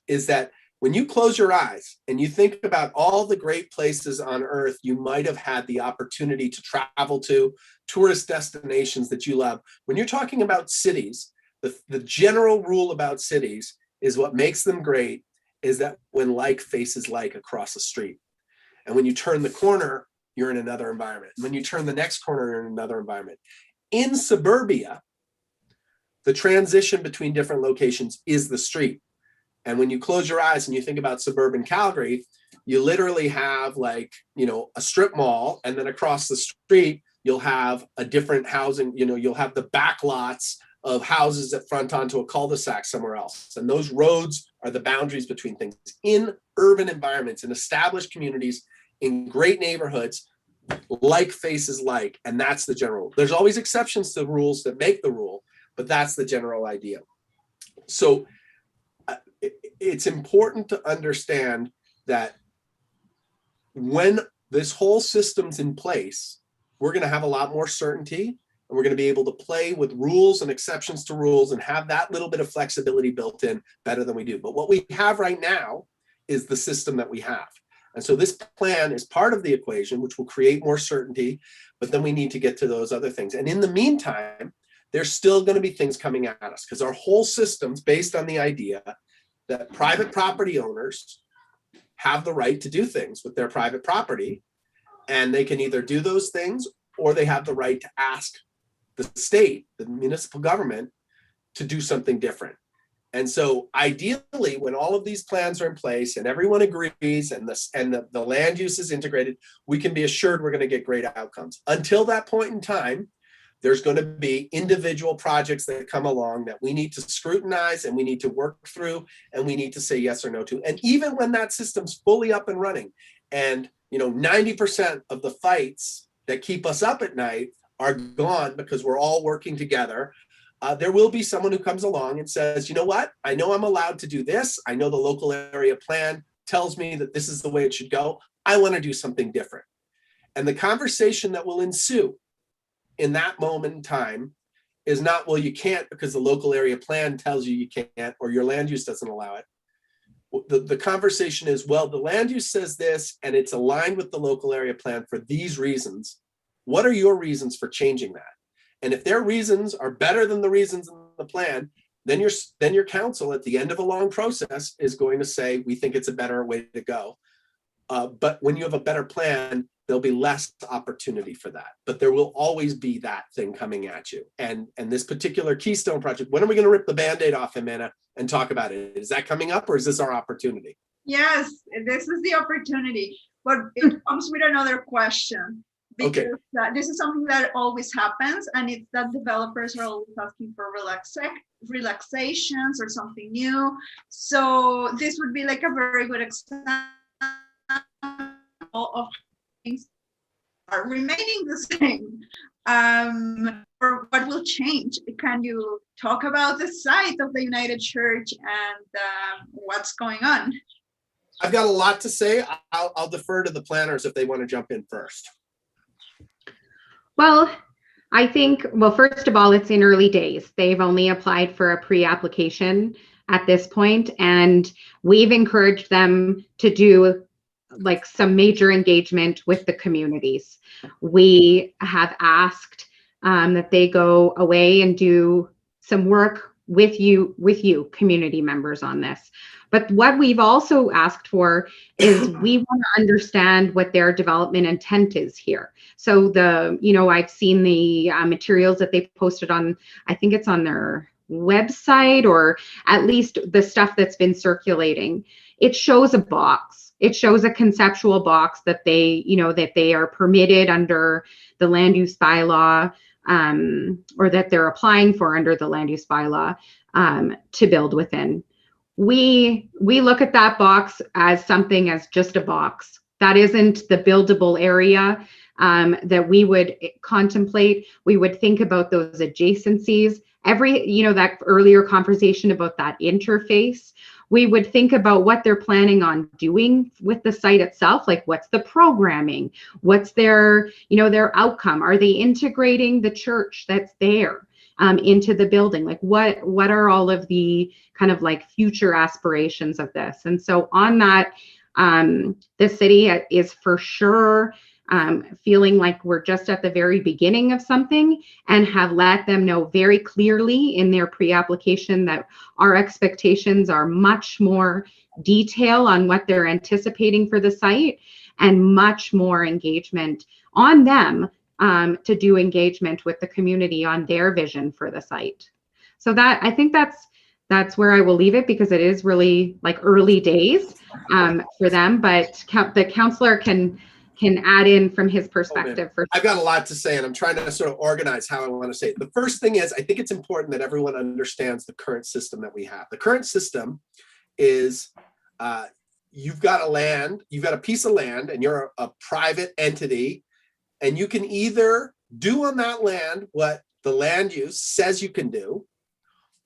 is that when you close your eyes and you think about all the great places on earth you might have had the opportunity to travel to, tourist destinations that you love, when you're talking about cities, the general rule about cities is what makes them great is that when like faces like across the street. And when you turn the corner, you're in another environment. And when you turn the next corner, you're in another environment. In suburbia, the transition between different locations is the street. And when you close your eyes and you think about suburban Calgary, you literally have a strip mall, and then across the street, you'll have a different housing, you'll have the back lots of houses that front onto a cul-de-sac somewhere else. And those roads are the boundaries between things. In urban environments, in established communities, in great neighborhoods, like faces like, and that's the general. There's always exceptions to rules that make the rule, but that's the general idea. So it's important to understand that when this whole system's in place, we're going to have a lot more certainty, and we're going to be able to play with rules and exceptions to rules and have that little bit of flexibility built in better than we do. But what we have right now is the system that we have. And so this plan is part of the equation, which will create more certainty, but then we need to get to those other things. And in the meantime, there's still going to be things coming at us, because our whole system's based on the idea that private property owners have the right to do things with their private property, and they can either do those things or they have the right to ask the state, the municipal government, to do something different. And so ideally, when all of these plans are in place and everyone agrees and the land use is integrated, we can be assured we're going to get great outcomes. Until that point in time, there's going to be individual projects that come along that we need to scrutinize and we need to work through and we need to say yes or no to. And even when that system's fully up and running, and 90% of the fights that keep us up at night are gone because we're all working together, there will be someone who comes along and says, you know what, I know I'm allowed to do this. I know the local area plan tells me that this is the way it should go. I want to do something different. And the conversation that will ensue in that moment in time is not, well, you can't because the local area plan tells you you can't, or your land use doesn't allow it. The conversation is, well, the land use says this, and it's aligned with the local area plan for these reasons. What are your reasons for changing that? And if their reasons are better than the reasons in the plan, then your council at the end of a long process is going to say, we think it's a better way to go. But when you have a better plan, there'll be less opportunity for that. But there will always be that thing coming at you. And this particular Keystone project, when are we going to rip the Band-Aid off, Jimena, and talk about it? Is that coming up, or is this our opportunity? Yes, this is the opportunity. But it comes with another question. Because this is something that always happens, and it's that developers are always asking for relaxations or something new. So this would be like a very good example of things are remaining the same. Or what will change? Can you talk about the site of the United Church and what's going on? I've got a lot to say. I'll defer to the planners if they want to jump in first. Well, I think, well, first of all, it's in early days. They've only applied for a pre-application at this point, and we've encouraged them to do like some major engagement with the communities. We have asked that they go away and do some work with you, community members, on this. But what we've also asked for is we want to understand what their development intent is here. So I've seen the materials that they posted on, I think it's on their website, or at least the stuff that's been circulating. It shows a box. It shows a conceptual box that they are permitted under the land use bylaw, or that they're applying for under the land use bylaw to build within. We look at that box as something as just a box. That isn't the buildable area that we would contemplate. We would think about those adjacencies. That earlier conversation about that interface, we would think about what they're planning on doing with the site itself. Like, what's the programming? What's their outcome? Are they integrating the church that's there into the building? Like, what are all of the kind of like future aspirations of this? And so on that, the city is for sure feeling like we're just at the very beginning of something, and have let them know very clearly in their pre-application that our expectations are much more detail on what they're anticipating for the site, and much more engagement on them to do engagement with the community on their vision for the site. So that, I think that's where I will leave it, because it is really like early days for them, but the councillor can add in from his perspective. I've got a lot to say, and I'm trying to sort of organize how I want to say it. The first thing is, I think it's important that everyone understands the current system that we have. The current system is you've got a piece of land, and you're a private entity, and you can either do on that land what the land use says you can do,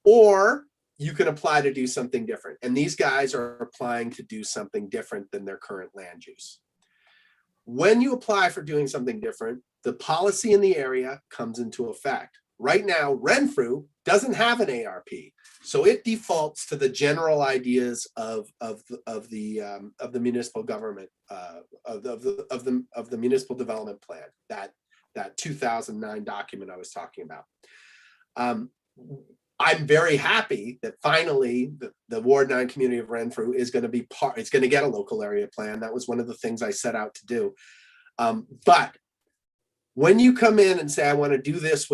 or you can apply to do something different. And these guys are applying to do something different than their current land use. When you apply for doing something different, the policy in the area comes into effect. Right now, Renfrew doesn't have an ARP, so it defaults to the general ideas of the municipal government of the municipal development plan, that 2009 document I was talking about. I'm very happy that finally the Ward 9 community of Renfrew is going to be it's going to get a local area plan. That was one of the things I set out to do. But when you come in and say, I want to do this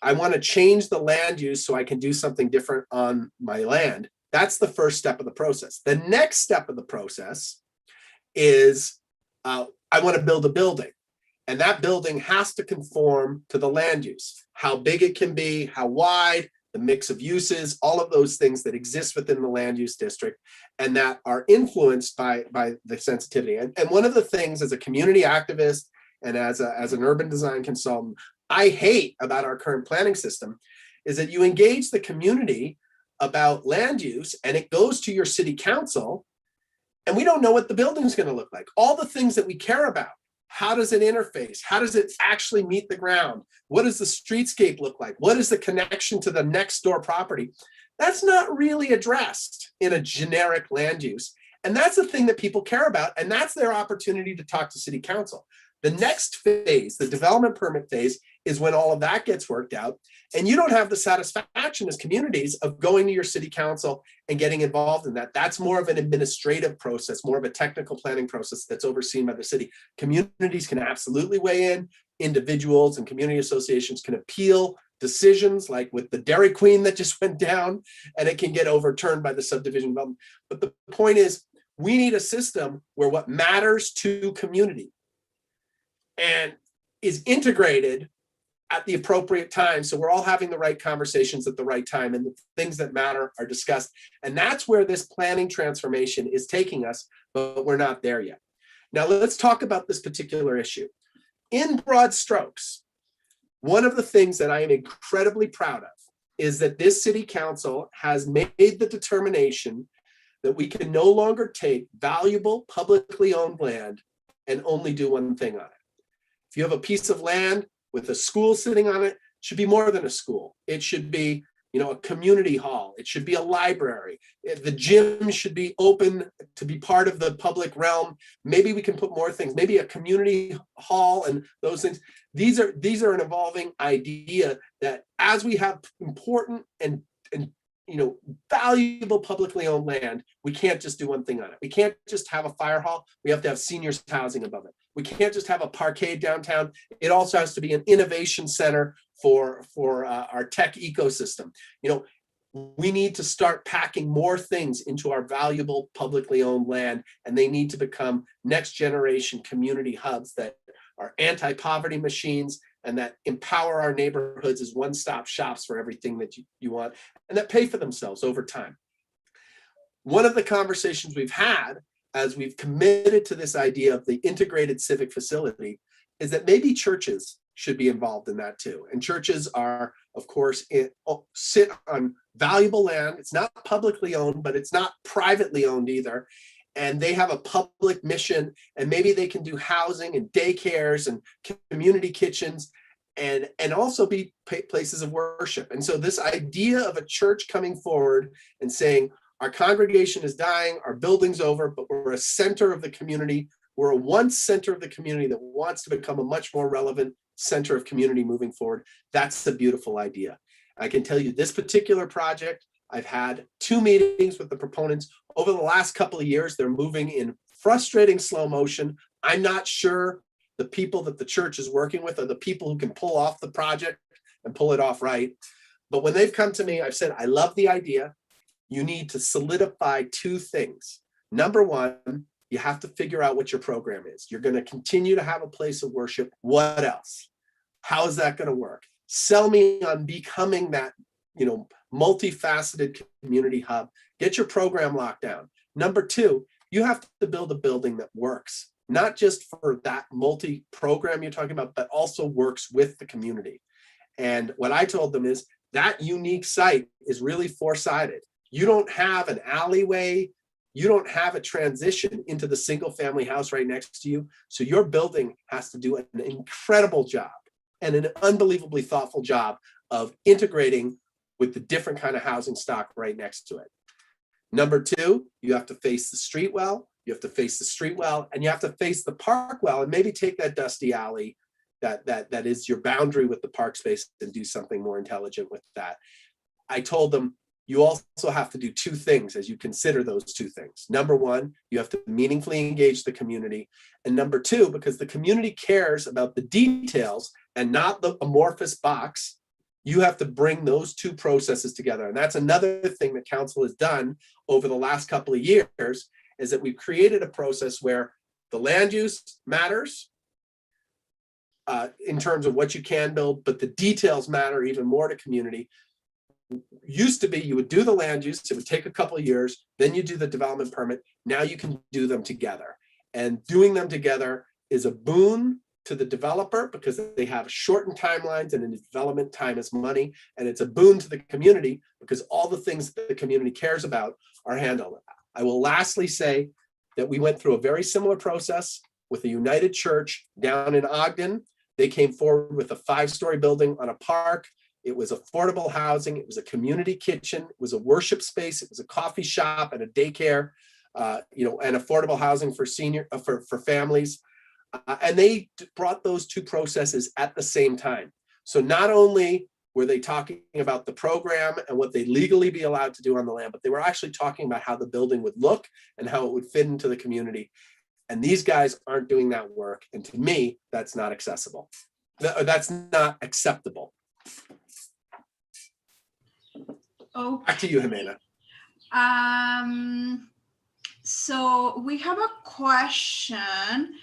I want to change the land use so I can do something different on my land, that's the first step of the process. The next step of the process is I want to build a building. And that building has to conform to the land use, how big it can be, how wide, the mix of uses, all of those things that exist within the land use district and that are influenced by the sensitivity. And one of the things as a community activist and as an urban design consultant, I hate about our current planning system is that you engage the community about land use and it goes to your city council and we don't know what the building's going to look like. All the things that we care about. How does it interface? How does it actually meet the ground? What does the streetscape look like? What is the connection to the next door property? That's not really addressed in a generic land use. And that's the thing that people care about. And that's their opportunity to talk to city council. The next phase, the development permit phase, is when all of that gets worked out. And you don't have the satisfaction as communities of going to your city council and getting involved in that. That's more of an administrative process, more of a technical planning process that's overseen by the city. Communities can absolutely weigh in. Individuals and community associations can appeal decisions, like with the Dairy Queen that just went down, and it can get overturned by the subdivision development. But the point is, we need a system where what matters to community and is integrated at the appropriate time. So we're all having the right conversations at the right time, and the things that matter are discussed. And that's where this planning transformation is taking us, but we're not there yet. Now let's talk about this particular issue. In broad strokes, one of the things that I am incredibly proud of is that this city council has made the determination that we can no longer take valuable publicly owned land and only do one thing on it. If you have a piece of land with a school sitting on it, it should be more than a school. It should be, a community hall. It should be a library. The gym should be open to be part of the public realm. Maybe we can put more things, maybe a community hall and those things. These are an evolving idea that as we have important and valuable publicly owned land, we can't just do one thing on it. We can't just have a fire hall. We have to have seniors housing above it. We can't just have a parkade downtown. It also has to be an innovation center for our tech ecosystem. We need to start packing more things into our valuable publicly owned land, and they need to become next generation community hubs that are anti-poverty machines and that empower our neighborhoods as one-stop shops for everything that you want, and that pay for themselves over time. One of the conversations we've had as we've committed to this idea of the integrated civic facility is that maybe churches should be involved in that too. And churches are, of course, sit on valuable land. It's not publicly owned, but it's not privately owned either. And they have a public mission, and maybe they can do housing and daycares and community kitchens and also be places of worship. And so this idea of a church coming forward and saying, our congregation is dying, our building's over, but we're a center of the community. We're a once center of the community that wants to become a much more relevant center of community moving forward. That's a beautiful idea. I can tell you this particular project, I've had 2 meetings with the proponents over the last couple of years. They're moving in frustrating slow motion. I'm not sure the people that the church is working with are the people who can pull off the project and pull it off right. But when they've come to me, I've said, I love the idea. You need to solidify 2 things. Number one, you have to figure out what your program is. You're going to continue to have a place of worship. What else? How is that going to work? Sell me on becoming that, multifaceted community hub. Get your program locked down. Number 2, you have to build a building that works, not just for that multi-program you're talking about, but also works with the community. And what I told them is that unique site is really 4-sided. You don't have an alleyway. You don't have a transition into the single family house right next to you. So your building has to do an incredible job and an unbelievably thoughtful job of integrating with the different kind of housing stock right next to it. Number 2, you have to face the street well. You have to face the street well, and you have to face the park well, and maybe take that dusty alley that is your boundary with the park space and do something more intelligent with that. I told them, you also have to do 2 things as you consider those 2 things. Number 1, you have to meaningfully engage the community. And number 2, because the community cares about the details and not the amorphous box, you have to bring those 2 processes together. And that's another thing that council has done over the last couple of years, is that we've created a process where the land use matters in terms of what you can build, but the details matter even more to community. Used to be you would do the land use, it would take a couple of years, then you do the development permit. Now you can do them together, and doing them together is a boon to the developer because they have shortened timelines, and in development time is money, and it's a boon to the community because all the things that the community cares about are handled. I will lastly say that we went through a very similar process with a United Church down in Ogden. They came forward with a 5-story building on a park. It was affordable housing. It was a community kitchen. It was a worship space. It was a coffee shop and a daycare, and affordable housing for for families. And they brought those two processes at the same time. So not only were they talking about the program and what they'd legally be allowed to do on the land, but they were actually talking about how the building would look and how it would fit into the community. And these guys aren't doing that work. And to me, that's not accessible. That's not acceptable. Oh, back to you, Jimena. So we have a question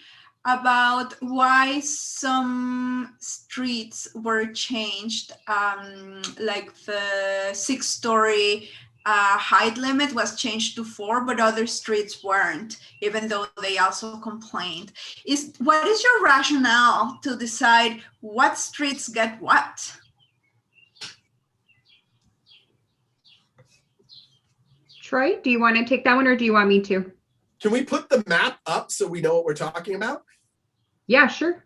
about why some streets were changed, like the 6-story height limit was changed to 4, but other streets weren't, even though they also complained. What is your rationale to decide what streets get what? Troy, do you want to take that one or do you want me to? Can we put the map up so we know what we're talking about? Yeah, sure.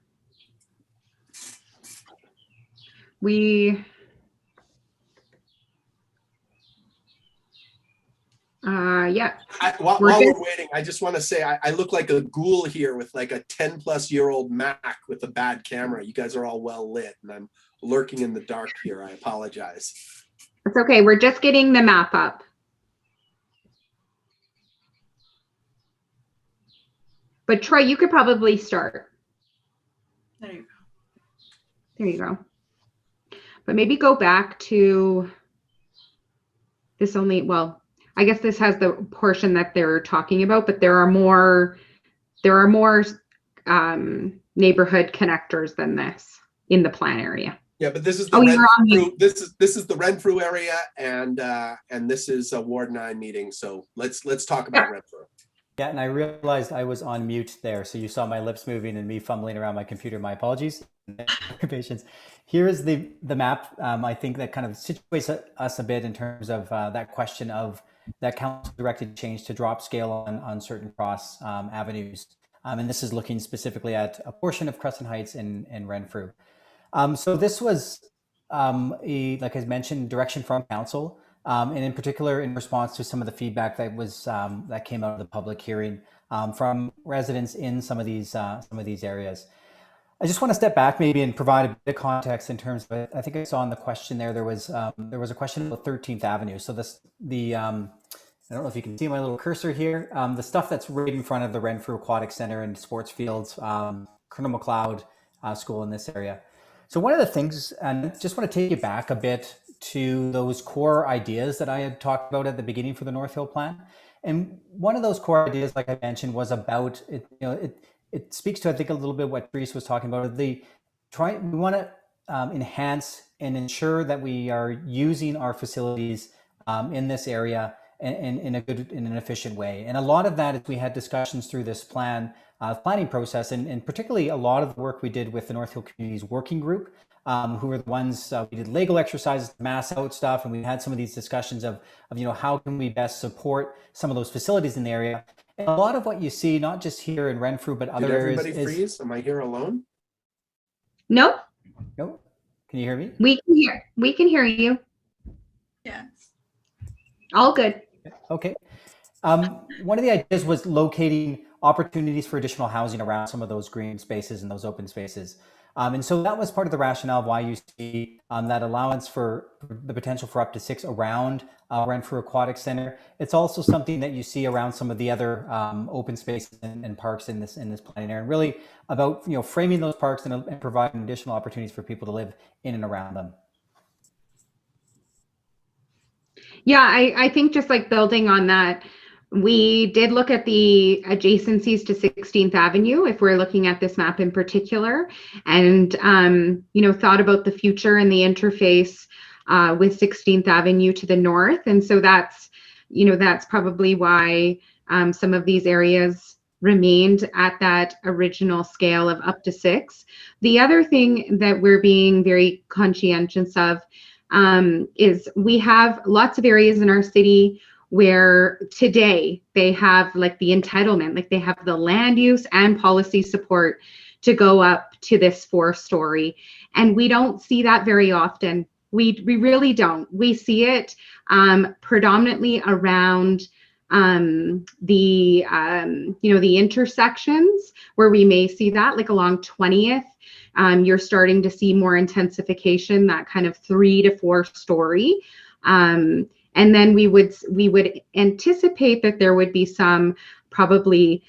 Yeah. While we're waiting, I just want to say I look like a ghoul here with like a 10-plus-year-old Mac with a bad camera. You guys are all well lit, and I'm lurking in the dark here. I apologize. It's okay. We're just getting the map up. But Troy, you could probably start. There you go. There you go. But maybe go back to this only, well, I guess this has the portion that they're talking about, but there are more neighborhood connectors than this in the plan area. Yeah, but this is the this is the Renfrew area, and this is a Ward 9 meeting. So let's talk about Renfrew. Yeah, and I realized I was on mute there, so you saw my lips moving and me fumbling around my computer. My apologies. Patience. Here is the map. I think that kind of situates us a bit in terms of that question of that council directed change to drop scale on certain cross avenues. And this is looking specifically at a portion of Crescent Heights and Renfrew. So this was, like I mentioned, direction from council. And in particular, in response to some of the feedback that was that came out of the public hearing from residents in some of these areas. I just want to step back maybe and provide a bit of context in terms of, I think I saw in the question there was a question about 13th Avenue. So I don't know if you can see my little cursor here. The stuff that's right in front of the Renfrew Aquatic Center and sports fields, Colonel McLeod School in this area. So one of the things, and I just want to take you back a bit to those core ideas that I had talked about at the beginning for the North Hill plan. And one of those core ideas, like I mentioned, was about it. It speaks to, I think, a little bit what Therese was talking about. We want to enhance and ensure that we are using our facilities in this area in an efficient way. And a lot of that is we had discussions through this planning process, and particularly a lot of the work we did with the North Hill Communities Working Group, who were the ones, we did Lego exercises, mass out stuff, and we had some of these discussions of how can we best support some of those facilities in the area. And a lot of what you see, not just here in Renfrew, but other areas. Did everybody freeze? Am I here alone? No. No. Can you hear me? We can hear you. Yes. All good. Okay. One of the ideas was locating opportunities for additional housing around some of those green spaces and those open spaces. And so that was part of the rationale of why you see that allowance for the potential for up to 6 around Renfrew Aquatic Center. It's also something that you see around some of the other open spaces and parks in this planning area, and really about framing those parks and providing additional opportunities for people to live in and around them. Yeah, I think just like building on that, we did look at the adjacencies to 16th Avenue, if we're looking at this map in particular, and thought about the future and the interface with 16th Avenue to the north. And so that's probably why some of these areas remained at that original scale of up to 6. The other thing that we're being very conscientious of is we have lots of areas in our city where today they have like the entitlement, like they have the land use and policy support to go up to this 4-story. And we don't see that very often We really don't. We see it predominantly around the intersections where we may see that, like along 20th. You're starting to see more intensification, that kind of 3 to 4 story. And then we would anticipate that there would be some, probably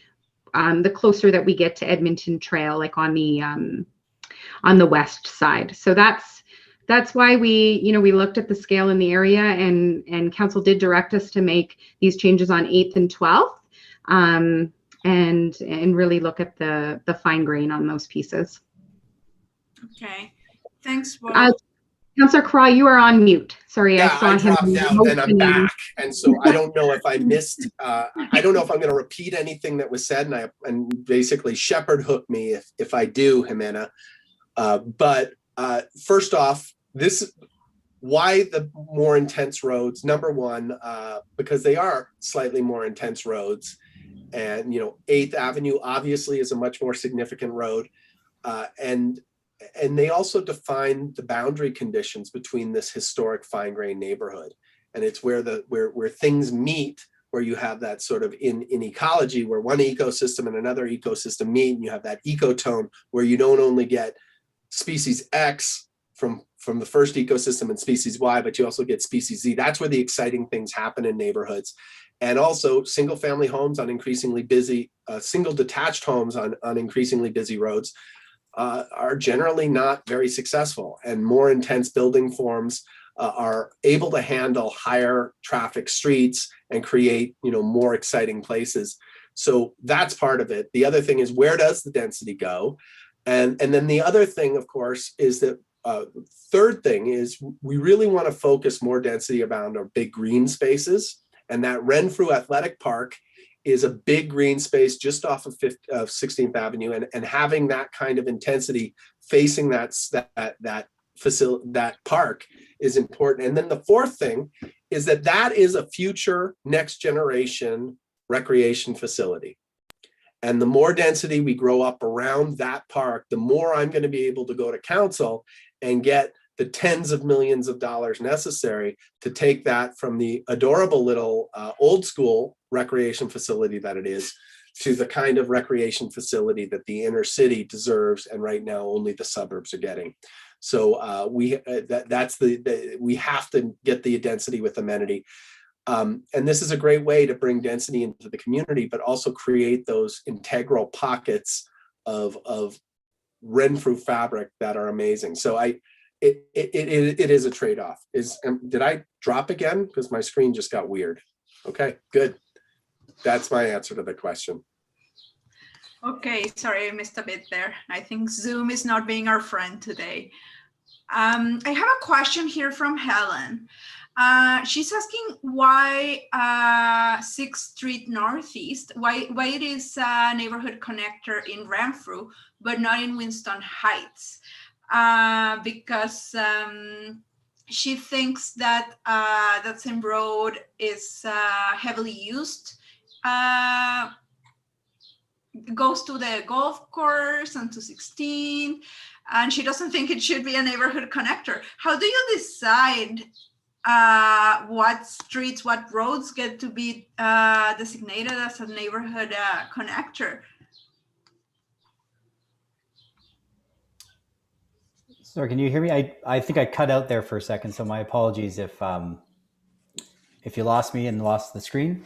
the closer that we get to Edmonton Trail, like on the west side. So that's why we looked at the scale in the area, and council did direct us to make these changes on 8th and 12th, and really look at the fine grain on those pieces. Okay, thanks, Bob. Councillor Craw, you are on mute. Sorry, Yeah, I saw him. dropped out and I'm back. And so I don't know if I missed, I don't know if I'm going to repeat anything that was said, and basically shepherd hook me if I do, Jimena. But first off, why the more intense roads? Number one, because they are slightly more intense roads. And, 8th Avenue obviously is a much more significant road. And they also define the boundary conditions between this historic fine grained neighborhood. And it's where things meet, where you have that sort of in ecology, where one ecosystem and another ecosystem meet, and you have that ecotone where you don't only get species X from the first ecosystem and species Y, but you also get species Z. That's where the exciting things happen in neighborhoods. And also single family homes on increasingly busy, single detached homes on increasingly busy roads are generally not very successful, and more intense building forms are able to handle higher traffic streets and create, more exciting places. So that's part of it. The other thing is, where does the density go? And then the other thing, of course, is that third thing is we really want to focus more density around our big green spaces, and that Renfrew Athletic Park is a big green space just off of 16th Avenue, and having that kind of intensity facing that facility, that park, is important. And then the fourth thing is that is a future next generation recreation facility. And the more density we grow up around that park, the more I'm going to be able to go to council and get the tens of millions of dollars necessary to take that from the adorable little old school recreation facility that it is to the kind of recreation facility that the inner city deserves, and right now only the suburbs are getting. So we have to get the density with amenity. And this is a great way to bring density into the community, but also create those integral pockets of Renfrew fabric that are amazing. So it is a trade-off. Did I drop again? Because my screen just got weird. Okay, good. That's my answer to the question. Okay, sorry, I missed a bit there. I think Zoom is not being our friend today. I have a question here from Helen. She's asking why 6th Street Northeast, why it is a neighborhood connector in Renfrew, but not in Winston Heights. Because she thinks that that same road is heavily used. Goes to the golf course and to 16, and she doesn't think it should be a neighborhood connector. How do you decide what streets, what roads get to be designated as a neighborhood connector? Sorry, can you hear me? I think I cut out there for a second, so my apologies if you lost me and lost the screen.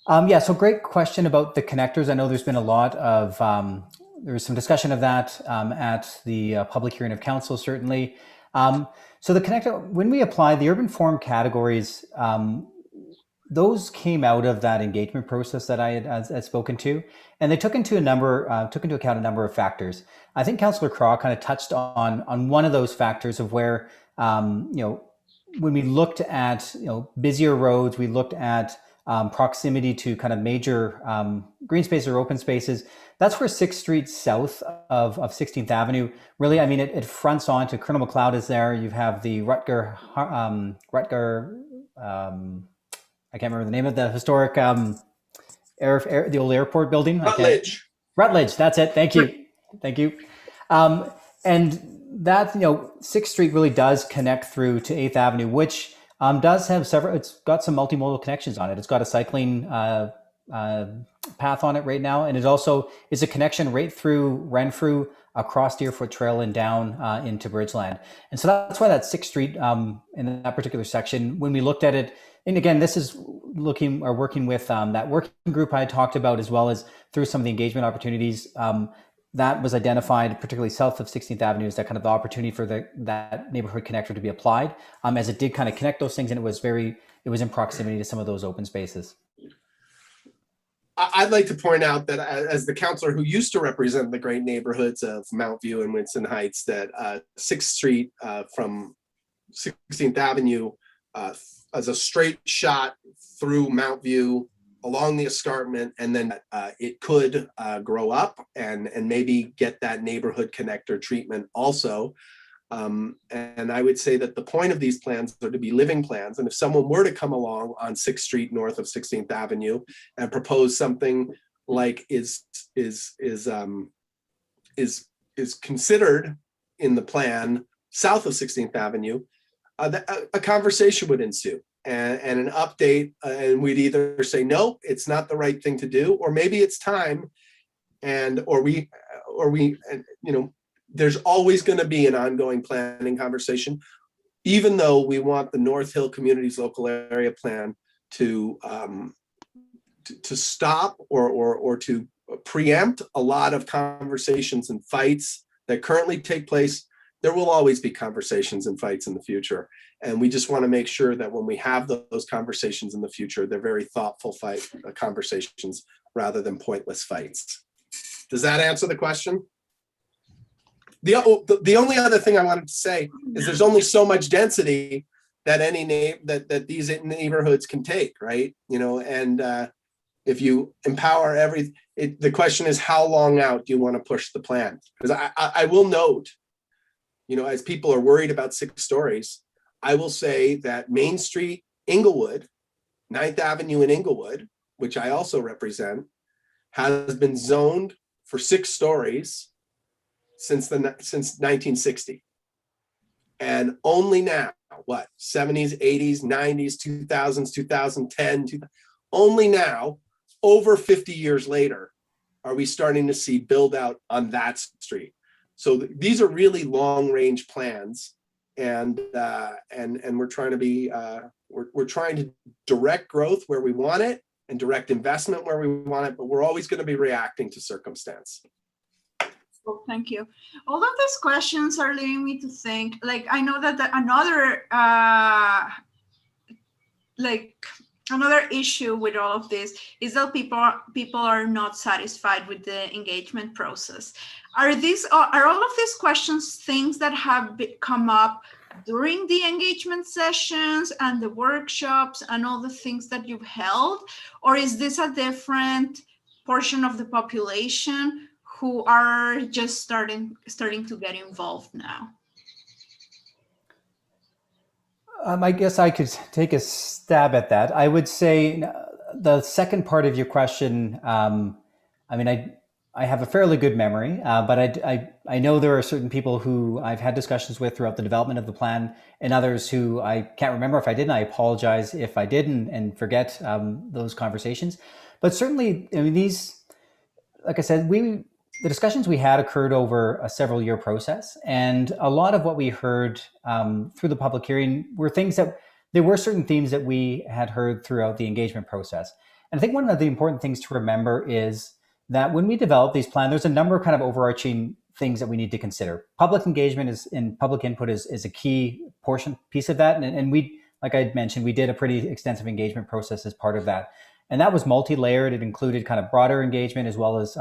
Yeah, so great question about the connectors. I know there's been a lot of, there was some discussion of that at the public hearing of council, certainly. So the connector, when we applied the urban form categories, those came out of that engagement process that I had spoken to, and they took into account a number of factors. I think Councillor Craw kind of touched on one of those factors of where, when we looked at busier roads, we looked at proximity to kind of major green spaces or open spaces. That's where 6th Street south of 16th Avenue, really, I mean, it fronts on to Colonel McLeod is there. You have the Rutger, I can't remember the name of the historic, the old airport building. Rutledge. Rutledge, that's it. Thank you. Thank you. And that, 6th Street really does connect through to 8th Avenue, which does have it's got some multimodal connections on it. It's got a cycling path on it right now. And it also is a connection right through Renfrew, across Deerfoot Trail and down into Bridgeland. And so that's why that 6th Street in that particular section, when we looked at it, and again, this is working with that working group I talked about, as well as through some of the engagement opportunities, that was identified, particularly south of 16th Avenue, as that kind of the opportunity for that neighborhood connector to be applied, as it did kind of connect those things, and it was in proximity to some of those open spaces. I'd like to point out that as the counselor who used to represent the great neighborhoods of Mount View and Winston Heights, that 6th Street from 16th Avenue as a straight shot through Mount View along the escarpment, and then it could grow up and maybe get that neighborhood connector treatment also. And I would say that the point of these plans are to be living plans. And if someone were to come along on 6th Street north of 16th Avenue and propose something like is considered in the plan south of 16th Avenue, a conversation would ensue and an update, and we'd either say, no, it's not the right thing to do, or maybe it's time, or we, there's always going to be an ongoing planning conversation, even though we want the North Hill Communities Local Area Plan to stop or to preempt a lot of conversations and fights that currently take place. There will always be conversations and fights in the future. And we just want to make sure that when we have those conversations in the future, they're very thoughtful conversations rather than pointless fights. Does that answer the question? The only other thing I wanted to say is there's only so much density that that these neighborhoods can take, right? And if you empower the question is, how long out do you want to push the plan? Because I will note, as people are worried about 6 stories, I will say that Main Street, Inglewood, 9th Avenue in Inglewood, which I also represent, has been zoned for 6 stories since 1960. And only now, 70s, 80s, 90s, 2000s, 2010, only now, over 50 years later, are we starting to see build out on that street. So these are really long range plans, and we're trying to be we're trying to direct growth where we want it and direct investment where we want it, but we're always going to be reacting to circumstance. Well, thank you. All of these questions are leading me to think, I know that another issue with all of this is that people are not satisfied with the engagement process. Are all of these questions things that have come up during the engagement sessions and the workshops and all the things that you've held, or is this a different portion of the population who are just starting to get involved now? I guess I could take a stab at that. I would say the second part of your question, I have a fairly good memory, but I know there are certain people who I've had discussions with throughout the development of the plan, and others who I can't remember if I did, and I apologize if I didn't and forget those conversations. But certainly, these, like I said, the discussions we had occurred over a several year process, and a lot of what we heard through the public hearing were there were certain themes that we had heard throughout the engagement process. And I think one of the important things to remember is that when we develop these plans, there's a number of kind of overarching things that we need to consider. Public engagement and public input is a key piece of that. And we, like I mentioned, we did a pretty extensive engagement process as part of that. And that was multi-layered. It included kind of broader engagement as well as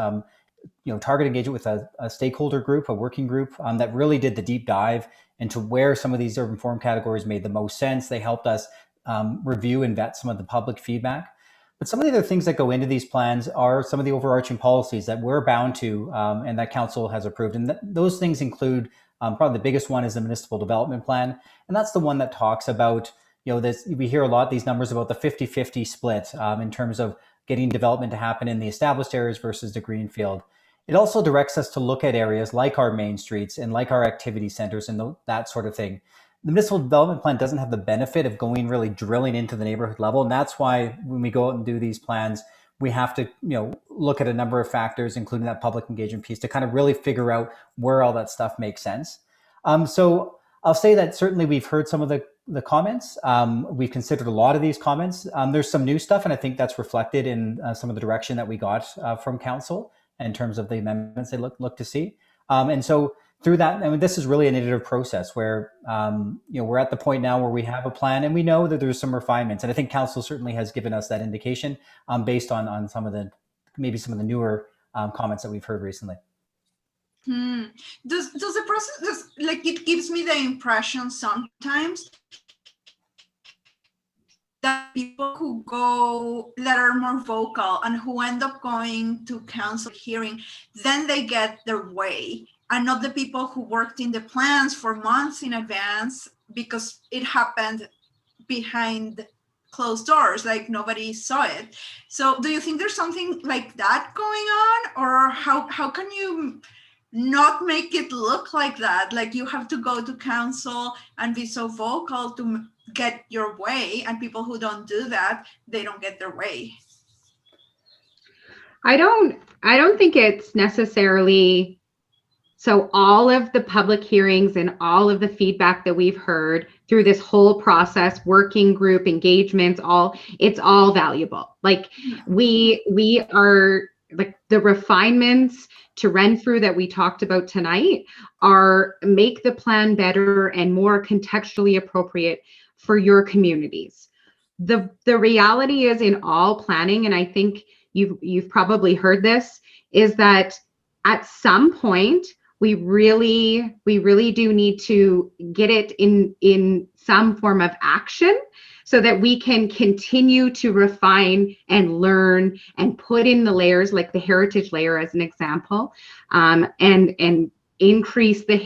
target engagement with a stakeholder group, a working group that really did the deep dive into where some of these urban form categories made the most sense. They helped us review and vet some of the public feedback. But some of the other things that go into these plans are some of the overarching policies that we're bound to and that council has approved. And those things include, probably the biggest one is the municipal development plan. And that's the one that talks about, we hear a lot, these numbers about the 50-50 split in terms of getting development to happen in the established areas versus the greenfield. It also directs us to look at areas like our main streets and like our activity centers and that sort of thing. The municipal development plan doesn't have the benefit of going really drilling into the neighborhood level. And that's why when we go out and do these plans, we have to, look at a number of factors, including that public engagement piece, to kind of really figure out where all that stuff makes sense. So I'll say that certainly we've heard some of the comments. We've considered a lot of these comments. There's some new stuff, and I think that's reflected in some of the direction that we got from council in terms of the amendments they look to see. And so through that, I mean, this is really an iterative process where, we're at the point now where we have a plan and we know that there's some refinements. And I think council certainly has given us that indication based on some of the newer comments that we've heard recently. Does the process, it gives me the impression sometimes that people that are more vocal and who end up going to council hearing, then they get their way, and not the people who worked in the plans for months in advance because it happened behind closed doors, like nobody saw it. So do you think there's something like that going on, or how can you not make it look like that? Like you have to go to council and be so vocal to get your way, and people who don't do that, they don't get their way. I don't think it's necessarily so. All of the public hearings and all of the feedback that we've heard through this whole process, working group engagements, it's all valuable. Like we are, like, the refinements to run through that we talked about tonight make the plan better and more contextually appropriate for your communities. The reality is, in all planning, and I think you've probably heard this, is that at some point we really do need to get it in some form of action so that we can continue to refine and learn and put in the layers, like the heritage layer as an example, and increase the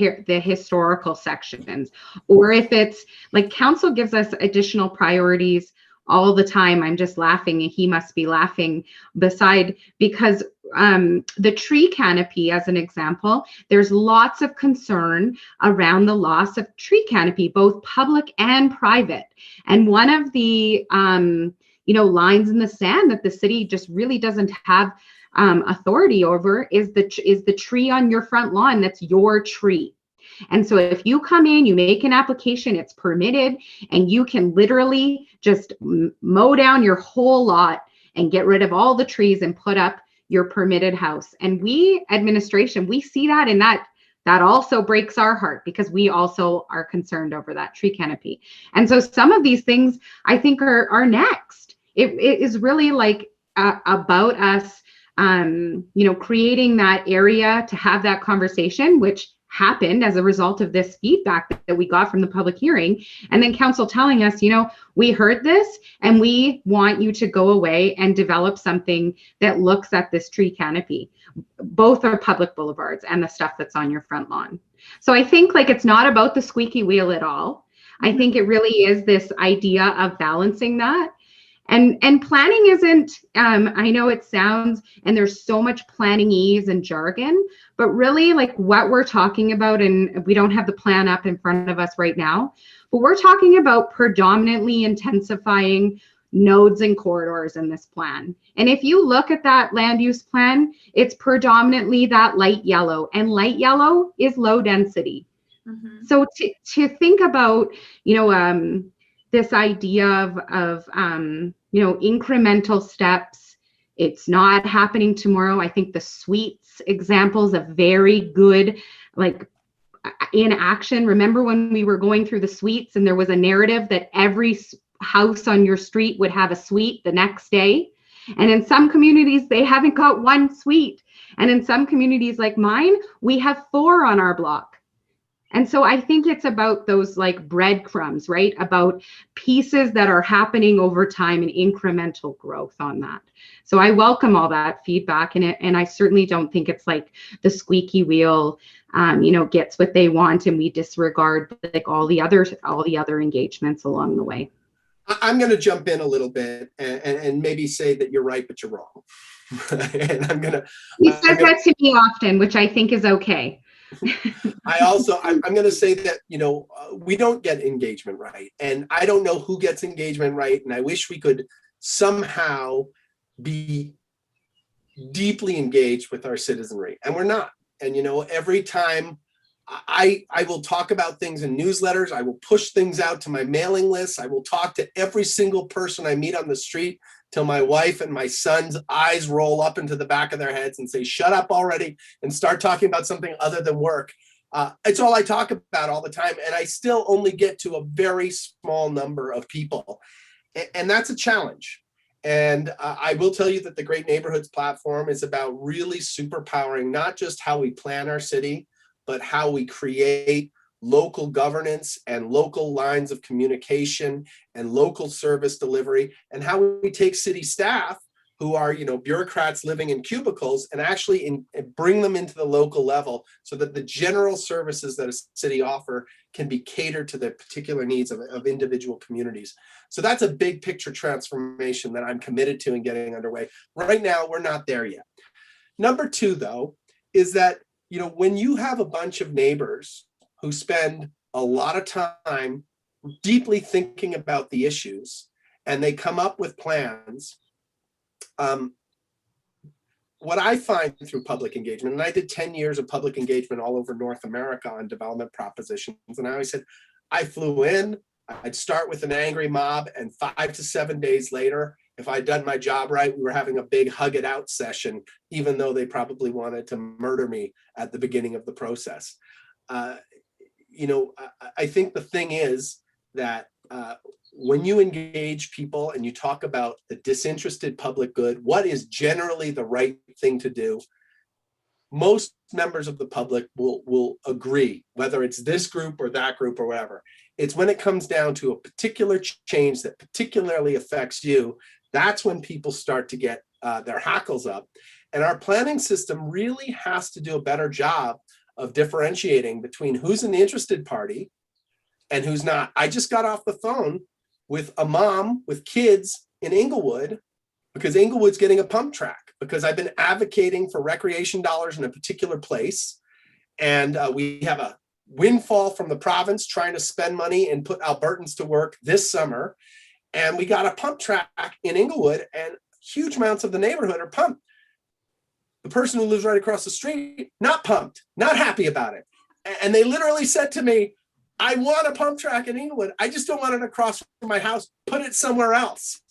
historical sections. Or if it's like council gives us additional priorities all the time. I'm just laughing, and he must be laughing because the tree canopy, as an example, there's lots of concern around the loss of tree canopy, both public and private. And one of the lines in the sand that the city just really doesn't have authority over is the tree on your front lawn. That's your tree. And so if you come in, you make an application, it's permitted, and you can literally just mow down your whole lot and get rid of all the trees and put up your permitted house. And we, administration, we see that, and that also breaks our heart because we also are concerned over that tree canopy. And so some of these things I think are next. It is really like about us, creating that area to have that conversation, which happened as a result of this feedback that we got from the public hearing, and then council telling us, we heard this and we want you to go away and develop something that looks at this tree canopy, both our public boulevards and the stuff that's on your front lawn. So I think it's not about the squeaky wheel at all. I think it really is this idea of balancing that. And planning isn't, I know it sounds, and there's so much planning-ese and jargon, but really what we're talking about, and we don't have the plan up in front of us right now, but we're talking about predominantly intensifying nodes and corridors in this plan. And if you look at that land use plan, it's predominantly that light yellow, and light yellow is low density. Mm-hmm. So to think about, this idea of incremental steps, it's not happening tomorrow. I think the suites examples of very good, in action. Remember when we were going through the suites and there was a narrative that every house on your street would have a suite the next day? And in some communities, they haven't got one suite. And in some communities like mine, we have 4 on our block. And so I think it's about those breadcrumbs, right? About pieces that are happening over time and incremental growth on that. So I welcome all that feedback, and I certainly don't think it's the squeaky wheel, gets what they want and we disregard all the other engagements along the way. I'm going to jump in a little bit and maybe say that you're right, but you're wrong. And He says that to me often, which I think is okay. I'm going to say that, we don't get engagement right. And I don't know who gets engagement right. And I wish we could somehow be deeply engaged with our citizenry. And we're not. And, every time I will talk about things in newsletters, I will push things out to my mailing list. I will talk to every single person I meet on the street till my wife and my son's eyes roll up into the back of their heads and say, shut up already and start talking about something other than work. It's all I talk about all the time. And I still only get to a very small number of people. And that's a challenge. And I will tell you that the Great Neighborhoods platform is about really superpowering not just how we plan our city, but how we create local governance and local lines of communication and local service delivery, and how we take city staff who are, bureaucrats living in cubicles and actually bring them into the local level so that the general services that a city offer can be catered to the particular needs of individual communities. So that's a big picture transformation that I'm committed to and getting underway. Right now, we're not there yet. Number two, though, is that, when you have a bunch of neighbors who spend a lot of time deeply thinking about the issues and they come up with plans, what I find through public engagement, and I did 10 years of public engagement all over North America on development propositions, and I always said, I flew in, I'd start with an angry mob, and 5 to 7 days later, if I'd done my job right, we were having a big hug it out session, even though they probably wanted to murder me at the beginning of the process. I think the thing is that when you engage people and you talk about the disinterested public good, what is generally the right thing to do, most members of the public will agree, whether it's this group or that group or whatever. It's when it comes down to a particular change that particularly affects you, that's when people start to get their hackles up. And our planning system really has to do a better job of differentiating between who's an interested party and who's not. I just got off the phone with a mom with kids in Inglewood because Inglewood's getting a pump track because I've been advocating for recreation dollars in a particular place. And we have a windfall from the province trying to spend money and put Albertans to work this summer. And we got a pump track in Inglewood and huge amounts of the neighborhood are pumped. The person who lives right across the street, not pumped, not happy about it. And they literally said to me, I want a pump track in Inglewood. I just don't want it across from my house. Put it somewhere else.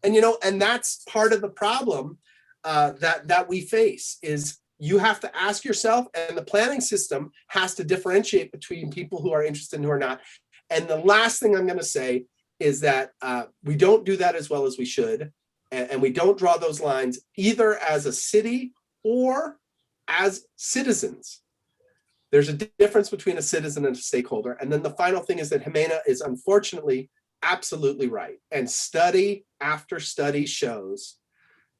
And, and that's part of the problem that we face is you have to ask yourself, and the planning system has to differentiate between people who are interested and who are not. And the last thing I'm going to say is that we don't do that as well as we should. And we don't draw those lines either as a city or as citizens. There's a difference between a citizen and a stakeholder. And then the final thing is that Jimena is unfortunately absolutely right. And study after study shows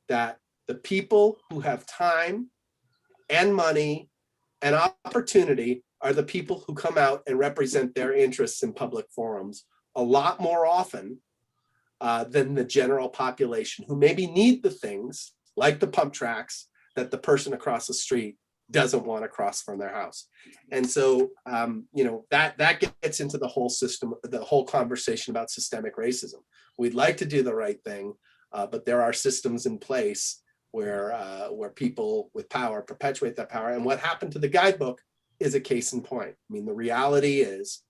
that the people who have time and money and opportunity are the people who come out and represent their interests in public forums a lot more often than the general population who maybe need the things like the pump tracks that the person across the street doesn't want to cross from their house. And so, that gets into the whole system, the whole conversation about systemic racism. We'd like to do the right thing, but there are systems in place where people with power perpetuate that power. And what happened to the guidebook is a case in point. I mean, the reality is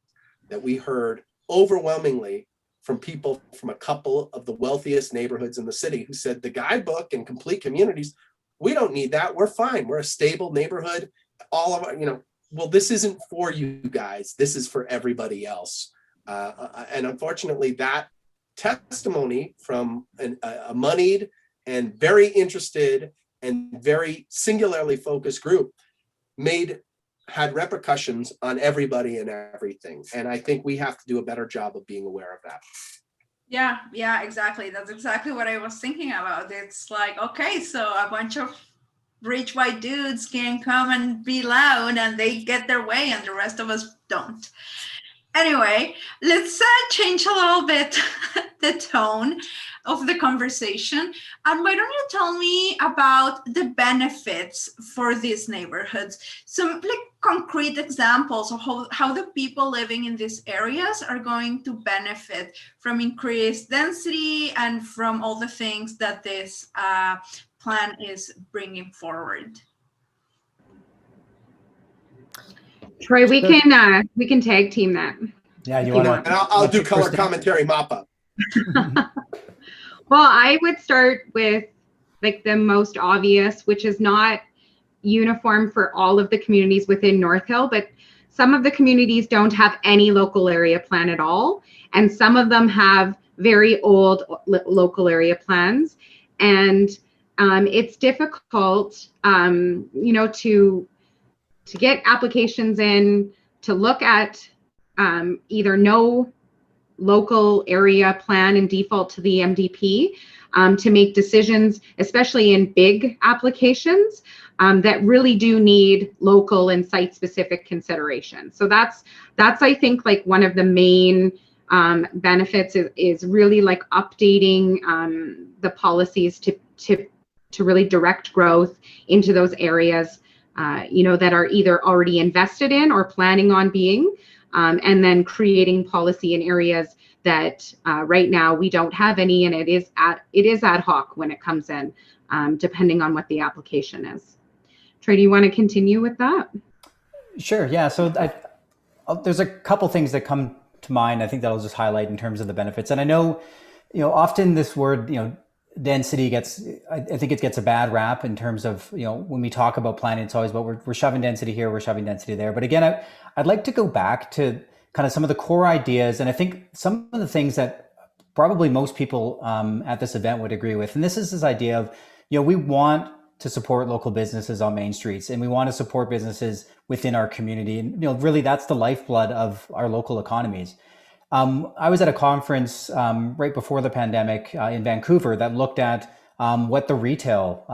that we heard overwhelmingly from people from a couple of the wealthiest neighborhoods in the city who said the guidebook and complete communities, we don't need that. We're fine. We're a stable neighborhood. All of our, well, this isn't for you guys. This is for everybody else. And unfortunately, that testimony from a moneyed and very interested and very singularly focused group had repercussions on everybody and everything. And I think we have to do a better job of being aware of that. Yeah, exactly. That's exactly what I was thinking about. It's like, okay, so a bunch of rich white dudes can come and be loud and they get their way and the rest of us don't. Anyway, let's change a little bit the tone of the conversation. And why don't you tell me about the benefits for these neighborhoods? Some like concrete examples of how the people living in these areas are going to benefit from increased density and from all the things that this plan is bringing forward. Troy, we can tag team that. Yeah, you And want to? I'll do color commentary mop-up. Well, I would start with like the most obvious, which is not uniform for all of the communities within North Hill, but some of the communities don't have any local area plan at all. And some of them have very old local area plans. And it's difficult, you know, to get applications in, to look at either no local area plan and default to the MDP, to make decisions, especially in big applications that really do need local and site-specific consideration. So that's I think like one of the main benefits is really like updating the policies to really direct growth into those areas, you know, that are either already invested in or planning on being, and then creating policy in areas that right now we don't have any, and it is ad hoc when it comes in, depending on what the application is. Trey, do you want to continue with that? Sure. Yeah. So there's a couple things that come to mind. I think that I'll just highlight in terms of the benefits. And I know, you know, often this word, you know, density gets, I think it gets a bad rap in terms of, you know, when we talk about planning, it's always about we're shoving density here, we're shoving density there. But again, I'd like to go back to kind of some of the core ideas. And I think some of the things that probably most people at this event would agree with. And this is this idea of, you know, we want to support local businesses on main streets, and we want to support businesses within our community. And, you know, really that's the lifeblood of our local economies. I was at a conference right before the pandemic in Vancouver that looked at what the retail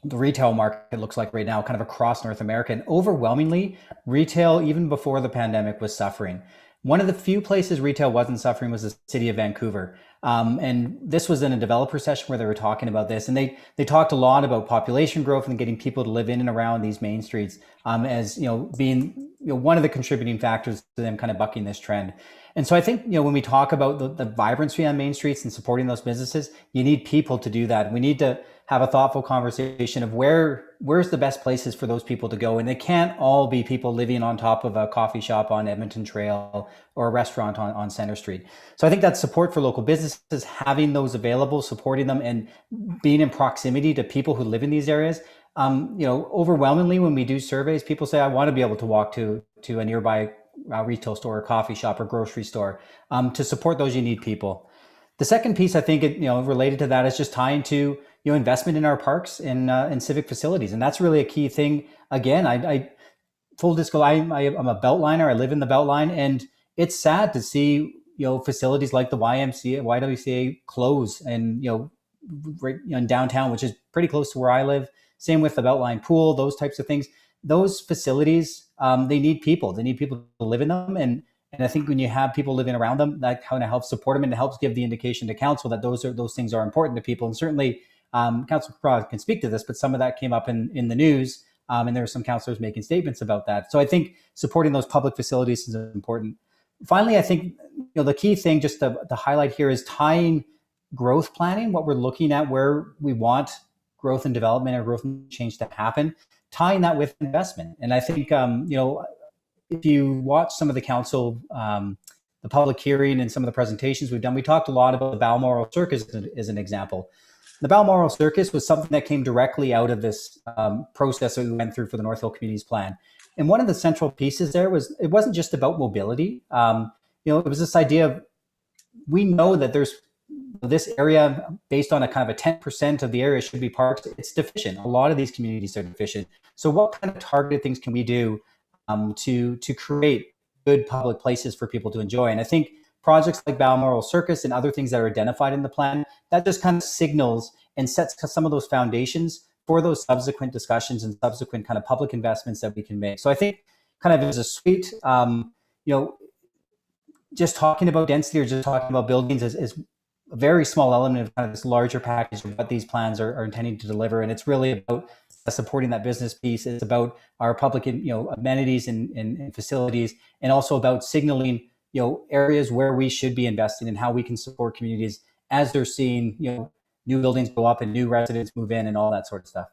market looks like right now, kind of across North America. And overwhelmingly, retail, even before the pandemic, was suffering. One of the few places retail wasn't suffering was the city of Vancouver. And this was in a developer session where they were talking about this. And they talked a lot about population growth and getting people to live in and around these main streets as, you know, being, you know, one of the contributing factors to them kind of bucking this trend. And so I think, you know, when we talk about the vibrancy on main streets and supporting those businesses, you need people to do that. We need to have a thoughtful conversation of where's the best places for those people to go. And it can't all be people living on top of a coffee shop on Edmonton Trail or a restaurant on Center Street. So I think that support for local businesses, having those available, supporting them, and being in proximity to people who live in these areas. You know, overwhelmingly when we do surveys, people say, I want to be able to walk to a nearby retail store or coffee shop or grocery store. To support those, you need people. The second piece, I think, related to that is just tying to, you know, investment in our parks and civic facilities. And that's really a key thing. Again, I full disclosure, I'm a Beltliner. I live in the Beltline, and it's sad to see, you know, facilities like the YWCA close, and, you know, right in downtown, which is pretty close to where I live. Same with the Beltline pool, those types of things. Those facilities, they need people. They need people to live in them. And I think when you have people living around them, that kind of helps support them, and it helps give the indication to council that those things are important to people. And certainly, Councilor Craw can speak to this, but some of that came up in the news, and there were some councillors making statements about that. So I think supporting those public facilities is important. Finally, I think, you know, the key thing just to highlight here is tying growth planning, what we're looking at, where we want growth and development or growth and change to happen, tying that with investment. And I think, you know, if you watch some of the council, the public hearing and some of the presentations we've done, we talked a lot about the Balmoral Circus as an example. The Balmoral Circus was something that came directly out of this process that we went through for the North Hill Communities Plan. And one of the central pieces there was, it wasn't just about mobility. You know, it was this idea of, we know that there's this area based on a kind of a 10% of the area should be parks. It's deficient. A lot of these communities are deficient. So what kind of targeted things can we do to create good public places for people to enjoy? And I think projects like Balmoral Circus and other things that are identified in the plan, that just kind of signals and sets some of those foundations for those subsequent discussions and subsequent kind of public investments that we can make. So I think kind of as a suite, you know, just talking about density or just talking about buildings is a very small element of kind of this larger package of what these plans are intending to deliver. And it's really about supporting that business piece. It's about our public, amenities and facilities, and also about signaling, areas where we should be investing and how we can support communities as they're seeing, new buildings go up and new residents move in and all that sort of stuff.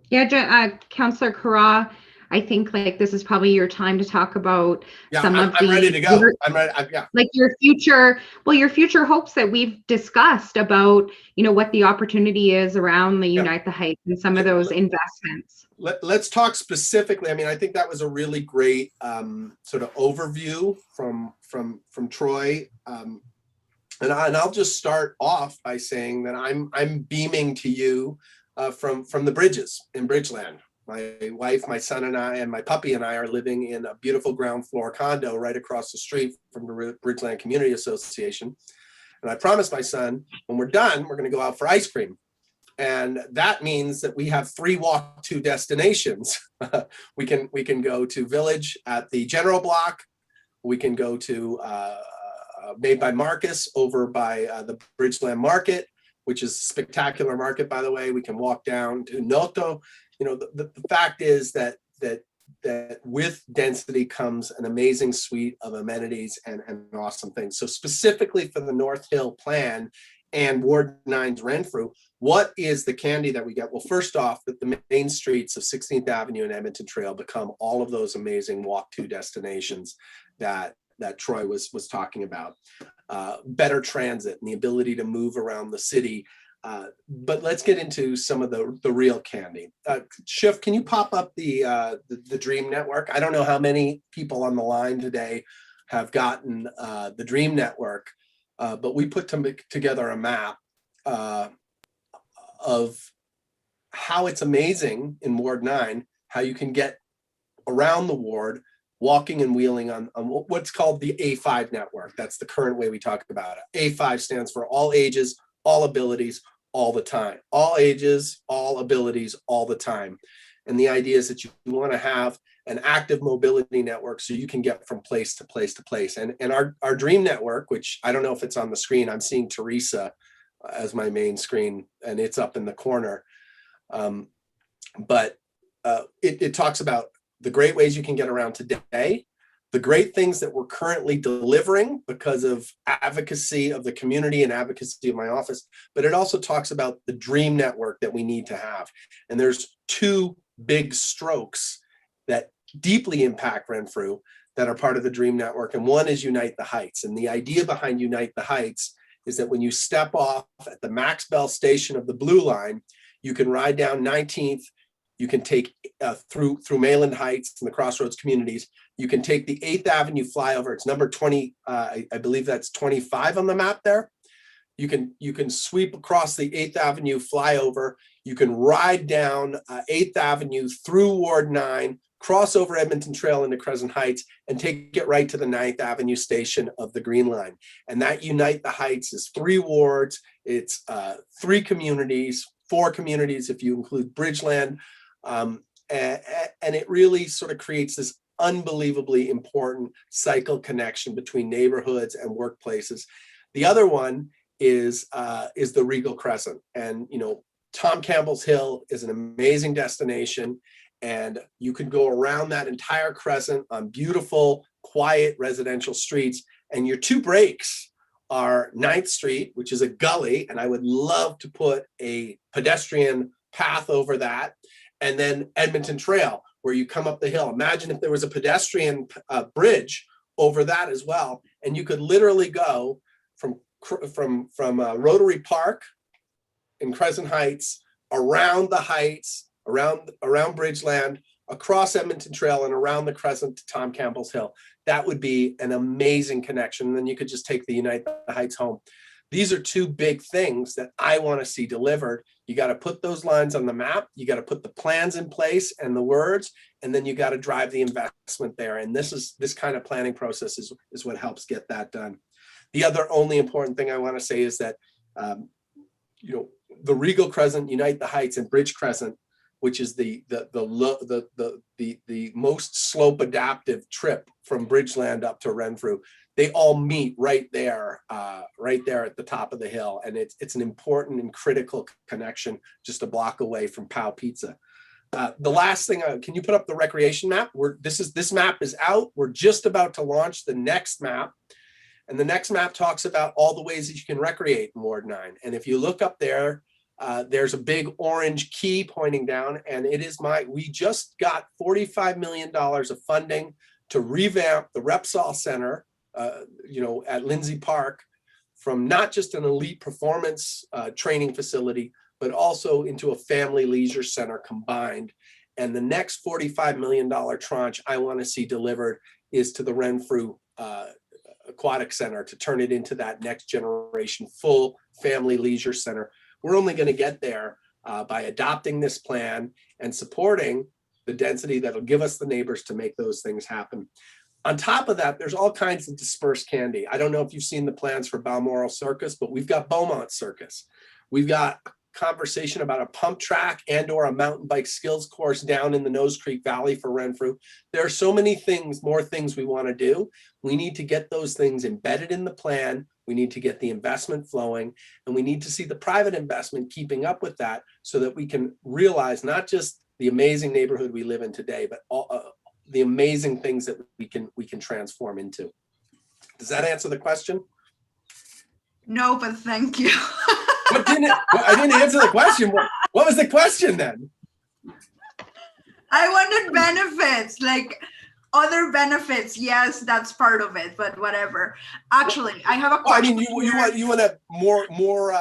Yeah, Councillor Carra, I think like this is probably your time to talk about I'm ready to go. I'm ready. Like your future hopes that we've discussed about, what the opportunity is around the Unite the Heights and some of those investments. Let's talk specifically. I mean, I think that was a really great sort of overview from Troy. And I'll just start off by saying that I'm beaming to you from the bridges in Bridgeland. My wife, my son and I, and my puppy and I are living in a beautiful ground floor condo right across the street from the Bridgeland Community Association. And I promised my son, when we're done, we're going to go out for ice cream. And that means that we have 3 walk-to destinations. we can go to Village at the General Block. We can go to Made by Marcus over by the Bridgeland Market, which is a spectacular market, by the way. We can walk down to Noto. The fact is that with density comes an amazing suite of amenities and awesome things. So specifically for the North Hill plan and Ward 9's Renfrew, what is the candy that we get? Well, first off, that the main streets of 16th Avenue and Edmonton Trail become all of those amazing walk-to destinations that Troy was talking about. Better transit and the ability to move around the city. But let's get into some of the real candy. Schiff, can you pop up the Dream Network? I don't know how many people on the line today have gotten the Dream Network, but we put together a map of how it's amazing in Ward 9, how you can get around the ward walking and wheeling on what's called the A5 network. That's the current way we talk about it. A5 stands for all ages, all abilities, all the time. All ages, all abilities, all the time. And the idea is that you want to have an active mobility network so you can get from place to place to place. And our Dream Network, which I don't know if it's on the screen, I'm seeing Teresa as my main screen, and it's up in the corner. But it talks about the great ways you can get around today, the great things that we're currently delivering because of advocacy of the community and advocacy of my office, but it also talks about the Dream Network that we need to have. And there's 2 big strokes that deeply impact Renfrew that are part of the Dream Network. And one is Unite the Heights. And the idea behind Unite the Heights is that when you step off at the Max Bell station of the Blue Line, you can ride down 19th, you can take through Mayland Heights and the Crossroads communities. You can take the 8th Avenue flyover. It's number 20. I believe that's 25 on the map there. You can sweep across the 8th Avenue flyover. You can ride down 8th Avenue through Ward 9, cross over Edmonton Trail into Crescent Heights, and take it right to the 9th Avenue station of the Green Line. And that Unite the Heights is 3 wards. It's 3 communities, 4 communities if you include Bridgeland. And it really sort of creates this unbelievably important cycle connection between neighborhoods and workplaces. The other one is the Regal Crescent. And, Tom Campbell's Hill is an amazing destination, and you can go around that entire crescent on beautiful, quiet residential streets. And your 2 breaks are 9th Street, which is a gully, and I would love to put a pedestrian path over that. And then Edmonton Trail, where you come up the hill. Imagine if there was a pedestrian bridge over that as well, and you could literally go from Rotary Park in Crescent Heights, around the Heights, around Bridgeland, across Edmonton Trail, and around the Crescent to Tom Campbell's Hill. That would be an amazing connection. And then you could just take the Unite the Heights home. These are 2 big things that I want to see delivered. You got to put those lines on the map. You got to put the plans in place and the words, and then you got to drive the investment there. And this kind of planning process is what helps get that done. The other only important thing I want to say is that, the Regal Crescent, Unite the Heights, and Bridge Crescent which is the most slope adaptive trip from Bridgeland up to Renfrew. They all meet right there at the top of the hill, and it's an important and critical connection just a block away from Pow Pizza. The last thing, can you put up the recreation map? This map is out. We're just about to launch the next map, and the next map talks about all the ways that you can recreate in Ward 9. And if you look up there, there's a big orange key pointing down, and we just got $45 million of funding to revamp the Repsol Center, at Lindsay Park, from not just an elite performance training facility, but also into a family leisure center combined. And the next $45 million tranche I want to see delivered is to the Renfrew Aquatic Center, to turn it into that next generation full family leisure center. We're only going to get there by adopting this plan and supporting the density that'll give us the neighbors to make those things happen. On top of that, there's all kinds of dispersed candy. I don't know if you've seen the plans for Balmoral Circus, but we've got Beaumont Circus. We've got a conversation about a pump track and or a mountain bike skills course down in the Nose Creek Valley for Renfrew. There are so many more things we want to do. We need to get those things embedded in the plan. We need to get the investment flowing, and we need to see the private investment keeping up with that so that we can realize not just the amazing neighborhood we live in today, but all, the amazing things that we can transform into. Does that answer the question? No, but thank you. I didn't answer the question. What was the question then? I wanted benefits, like other benefits. Yes, that's part of it, but whatever. Actually, I have a question. You want a more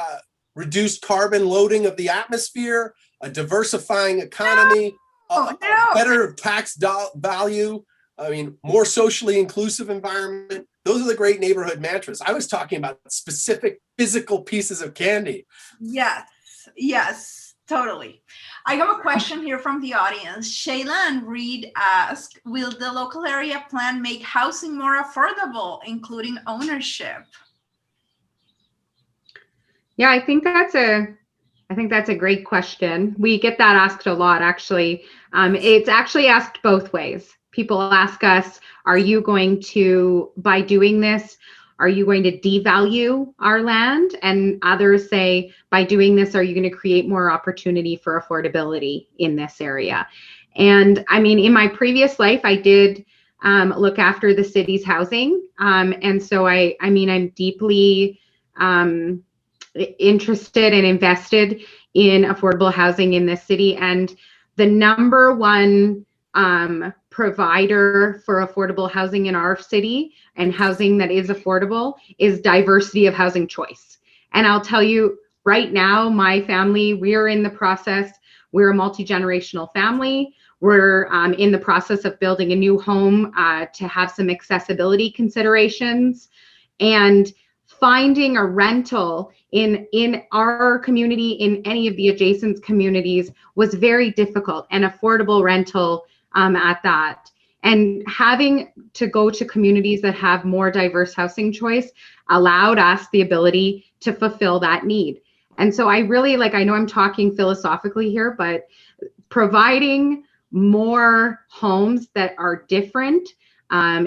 reduced carbon loading of the atmosphere, a diversifying economy, a better tax value. More socially inclusive environment. Those are the great neighborhood mantras. I was talking about specific physical pieces of candy. Yes, totally. I have a question here from the audience. Shayla and Reed ask, will the local area plan make housing more affordable, including ownership? Yeah, I think that's a great question. We get that asked a lot, actually. It's actually asked both ways. People ask us, are you going to, by doing this, are you going to devalue our land? And others say, by doing this, are you going to create more opportunity for affordability in this area? And in my previous life, I did look after the city's housing. And so I'm deeply interested and invested in affordable housing in this city. And the number one provider for affordable housing in our city and housing that is affordable is diversity of housing choice. And I'll tell you right now, my family, we're in the process, we're a multi-generational family. We're in the process of building a new home to have some accessibility considerations, and finding a rental in our community, in any of the adjacent communities, was very difficult, and affordable rental at that. And having to go to communities that have more diverse housing choice allowed us the ability to fulfill that need. And so I really, I know I'm talking philosophically here, but providing more homes that are different,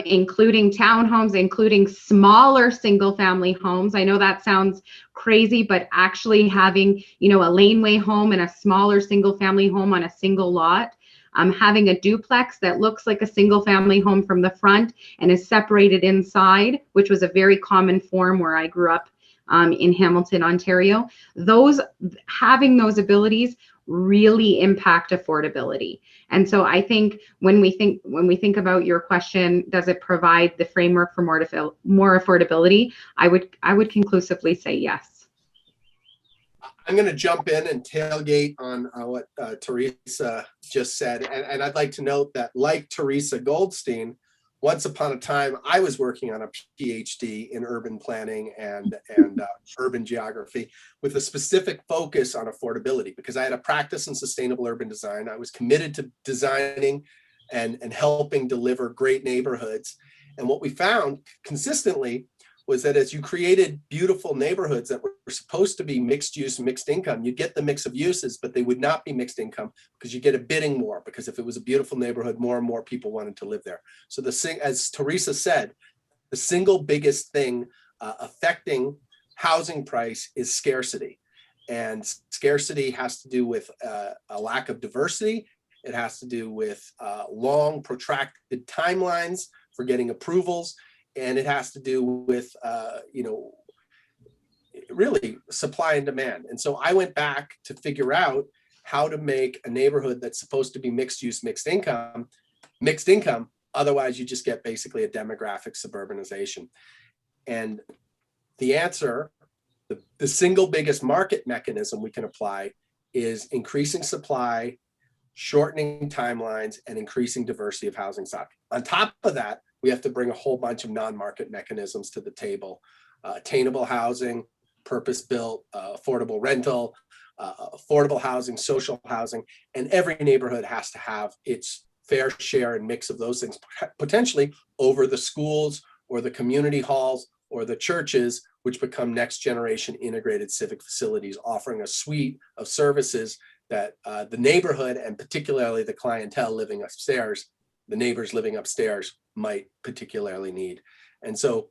including townhomes, including smaller single family homes. I know that sounds crazy, but actually having, a laneway home and a smaller single family home on a single lot, having a duplex that looks like a single family home from the front and is separated inside, which was a very common form where I grew up in Hamilton, Ontario. Having those abilities really impact affordability. And so I think when we think about your question, does it provide the framework for more affordability? I would conclusively say yes. I'm going to jump in and tailgate on what Teresa just said. And I'd like to note that, like Teresa Goldstein, once upon a time, I was working on a PhD in urban planning and urban geography with a specific focus on affordability, because I had a practice in sustainable urban design. I was committed to designing and helping deliver great neighborhoods. And what we found consistently was that as you created beautiful neighborhoods that were supposed to be mixed use, mixed income, you get the mix of uses, but they would not be mixed income because you get a bidding war, because if it was a beautiful neighborhood, more and more people wanted to live there. So as Teresa said, the single biggest thing affecting housing price is scarcity. And scarcity has to do with a lack of diversity. It has to do with long, protracted timelines for getting approvals. And it has to do with, really supply and demand. And so I went back to figure out how to make a neighborhood that's supposed to be mixed use, mixed income. Otherwise, you just get basically a demographic suburbanization. And the answer, the single biggest market mechanism we can apply is increasing supply, shortening timelines, and increasing diversity of housing stock. On top of that, we have to bring a whole bunch of non-market mechanisms to the table. Attainable housing, purpose-built, affordable rental, affordable housing, social housing, and every neighborhood has to have its fair share and mix of those things, potentially over the schools or the community halls or the churches, which become next generation integrated civic facilities, offering a suite of services that the neighborhood, and particularly the clientele living upstairs, the neighbors living upstairs, might particularly need. And so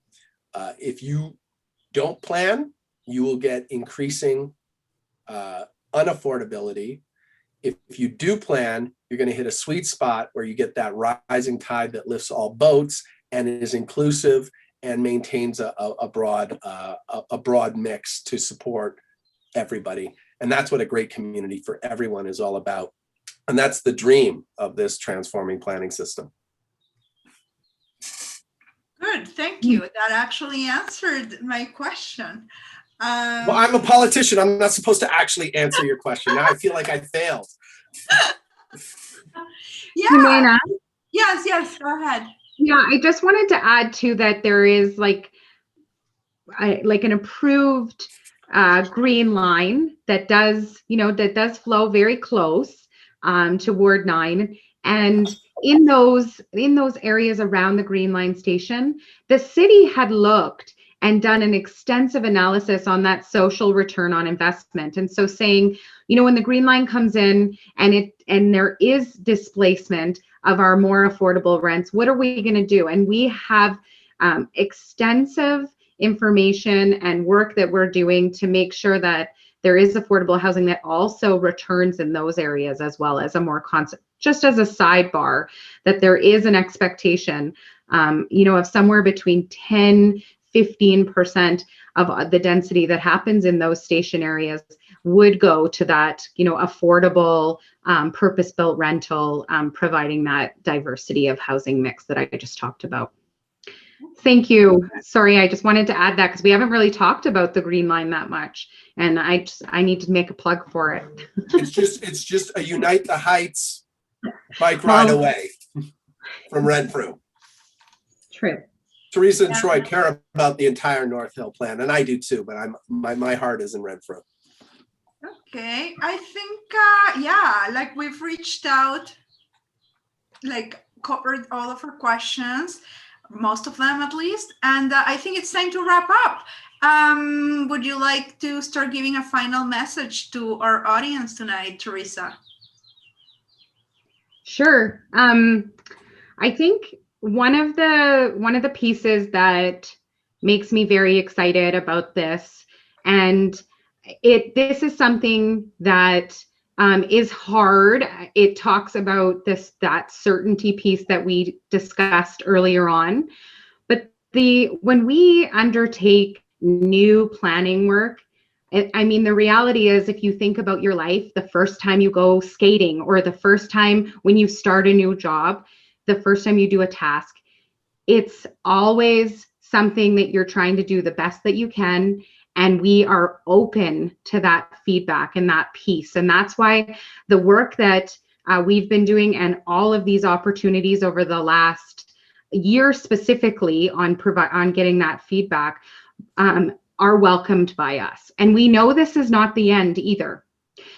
if you don't plan, you will get increasing unaffordability. If you do plan, you're going to hit a sweet spot where you get that rising tide that lifts all boats and is inclusive and maintains a broad mix to support everybody. And that's what a great community for everyone is all about. And that's the dream of this transforming planning system. Good, thank you. That actually answered my question. Well, I'm a politician. I'm not supposed to actually answer your question. Now I feel like I failed. Yeah. Jimena? Yes, go ahead. Yeah, I just wanted to add too that there is like an approved green line that does flow very close to Ward 9. And in those areas around the Green Line station, the city had looked and done an extensive analysis on that social return on investment. And so saying, when the Green Line comes in and there is displacement of our more affordable rents, what are we going to do? And we have extensive information and work that we're doing to make sure that there is affordable housing that also returns in those areas, as well as a more constant, just as a sidebar, that there is an expectation, of somewhere between 10-15% of the density that happens in those station areas would go to that, affordable, purpose-built rental, providing that diversity of housing mix that I just talked about. Thank you. Sorry, I just wanted to add that because we haven't really talked about the Green Line that much, and I need to make a plug for it. It's just a Unite the Heights bike ride away from Renfrew. True. Teresa and Troy care about the entire North Hill plan, and I do too, but my heart is in Renfrew. Okay, I think we've reached out, covered all of our questions, most of them at least, and I think it's time to wrap up. Would you like to start giving a final message to our audience tonight, Teresa? Sure. I think one of the pieces that makes me very excited about this, and this is something that is hard. It talks about that certainty piece that we discussed earlier on. But when we undertake new planning work, the reality is, if you think about your life, the first time you go skating, or the first time when you start a new job, the first time you do a task, it's always something that you're trying to do the best that you can. And we are open to that feedback and that piece. And that's why the work that we've been doing and all of these opportunities over the last year specifically on getting that feedback are welcomed by us. And we know this is not the end either.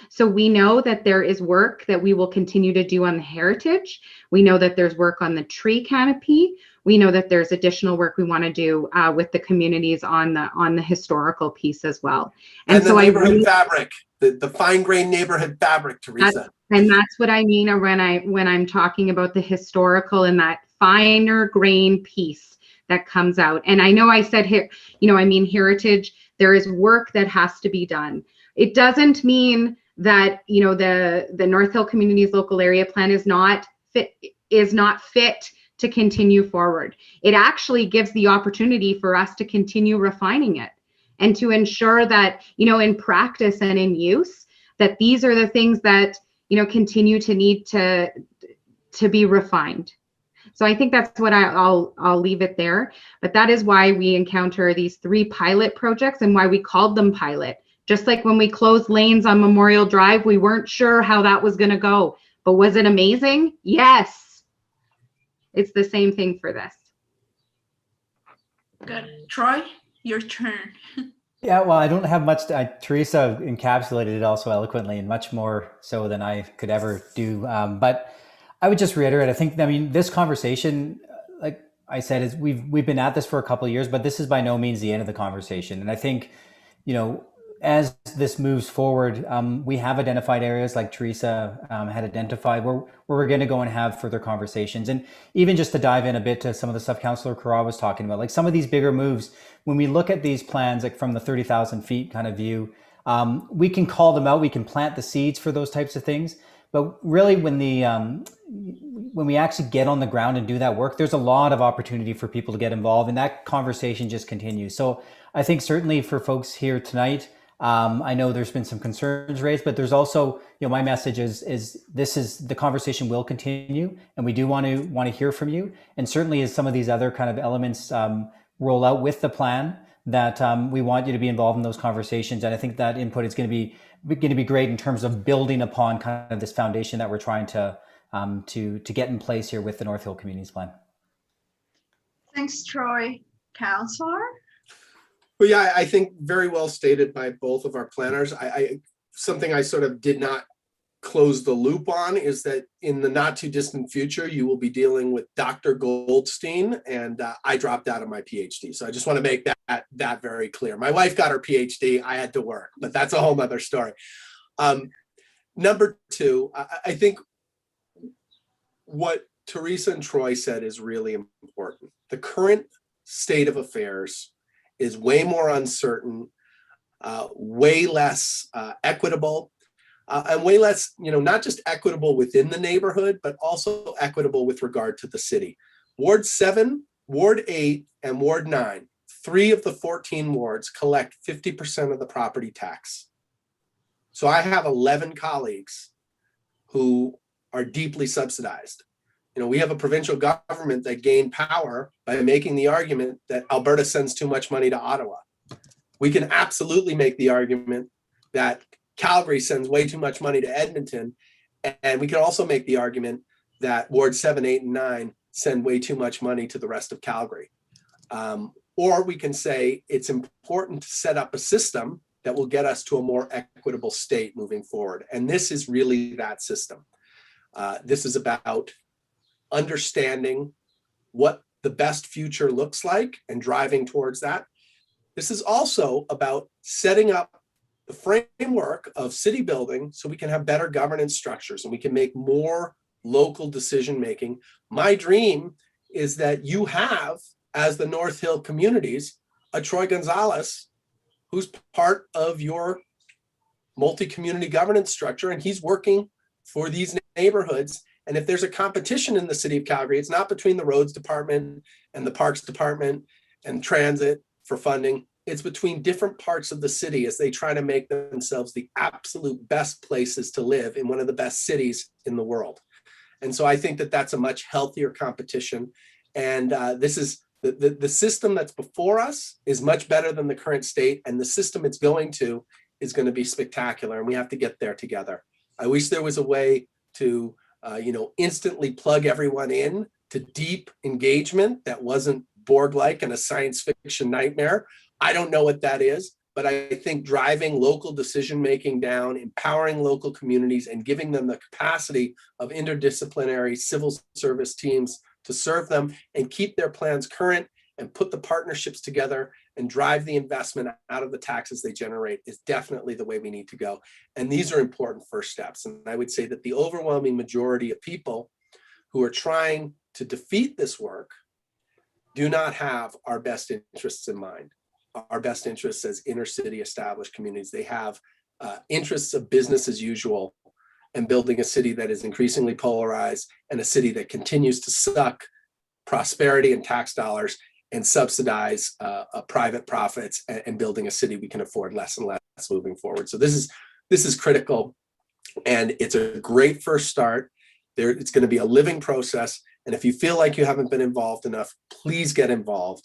So we know that there is work that we will continue to do on the heritage. We know that there's work on the tree canopy. we know that there's additional work we want to do with the communities on the historical piece as well. And so the neighborhood fabric, the fine-grained neighborhood fabric, Teresa. And that's what I mean when I'm talking about the historical and that finer grain piece that comes out. And I know I said here, I mean heritage. There is work that has to be done. It doesn't mean that the North Hill Communities Local Area Plan is not fit to continue forward. It actually gives the opportunity for us to continue refining it and to ensure that in practice and in use, that these are the things that continue to need to be refined. So I think that's what I'll leave it there. But that is why we encounter these 3 pilot projects and why we called them pilot. Just like when we closed lanes on Memorial Drive, we weren't sure how that was going to go. But was it amazing? Yes. It's the same thing for this. Good. Troy, your turn. Yeah, well, I don't have much. Teresa encapsulated it also eloquently and much more so than I could ever do. But I would just reiterate, this conversation, like I said, is we've been at this for a couple of years, but this is by no means the end of the conversation. And I think, as this moves forward, we have identified areas like Teresa had identified where we're going to go and have further conversations. And even just to dive in a bit to some of the stuff Councillor Carra was talking about, like some of these bigger moves, when we look at these plans, like from the 30,000 feet kind of view, we can call them out, we can plant the seeds for those types of things. But really when we actually get on the ground and do that work, there's a lot of opportunity for people to get involved, and that conversation just continues. So I think certainly for folks here tonight, I know there's been some concerns raised, but there's also, my message is the conversation will continue, and we do want to hear from you. And certainly as some of these other kind of elements roll out with the plan, that we want you to be involved in those conversations. And I think that input is going to be great in terms of building upon kind of this foundation that we're trying to get in place here with the North Hill Communities Plan. Thanks, Troy. Councillor? Well, yeah, I think very well stated by both of our planners. Something I sort of did not close the loop on is that in the not too distant future, you will be dealing with Dr. Goldstein, and I dropped out of my PhD. So I just want to make that very clear. My wife got her PhD, I had to work, but that's a whole nother story. Number 2, I think what Teresa and Troy said is really important. The current state of affairs is way more uncertain, way less equitable, and way less, not just equitable within the neighborhood, but also equitable with regard to the city. Ward 7, Ward 8, and Ward 9, 3 of the 14 wards collect 50% of the property tax. So I have 11 colleagues who are deeply subsidized. We have a provincial government that gained power by making the argument that Alberta sends too much money to Ottawa. We can absolutely make the argument that Calgary sends way too much money to Edmonton. And we can also make the argument that Ward 7, 8, and 9 send way too much money to the rest of Calgary. Or we can say it's important to set up a system that will get us to a more equitable state moving forward. And this is really that system. This is about understanding what the best future looks like and driving towards that. This is also about setting up the framework of city building so we can have better governance structures and we can make more local decision making. My dream is that you have, as the North Hill Communities, a Troy Gonzalez who's part of your multi-community governance structure, and he's working for these neighborhoods. And if there's a competition in the city of Calgary, it's not between the roads department and the parks department and transit for funding. It's between different parts of the city as they try to make themselves the absolute best places to live in one of the best cities in the world. And so I think that that's a much healthier competition. And this is the system that's before us is much better than the current state. And the system it's going to is going to be spectacular. And we have to get there together. I wish there was a way to instantly plug everyone in to deep engagement that wasn't Borg-like and a science fiction nightmare. I don't know what that is, but I think driving local decision-making down, empowering local communities and giving them the capacity of interdisciplinary civil service teams to serve them and keep their plans current and put the partnerships together and drive the investment out of the taxes they generate is definitely the way we need to go. And these are important first steps. And I would say that the overwhelming majority of people who are trying to defeat this work do not have our best interests in mind. Our best interests as inner city established communities. They have interests of business as usual and building a city that is increasingly polarized and a city that continues to suck prosperity and tax dollars and subsidize private profits and building a city we can afford less and less moving forward. So this is critical, and it's a great first start. It's going to be a living process, and if you feel like you haven't been involved enough, please get involved,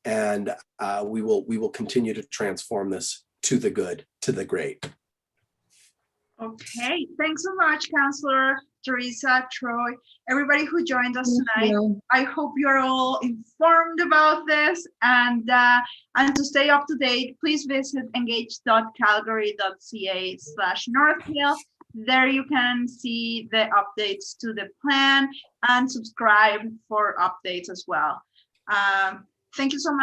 and we will continue to transform this to the good, to the great. Okay, thanks so much, Councillor Teresa, Troy, everybody who joined us tonight. I hope you're all informed about this, and to stay up to date, please visit engage.calgary.ca/North Hill. There you can see the updates to the plan and subscribe for updates as well. Thank you so much.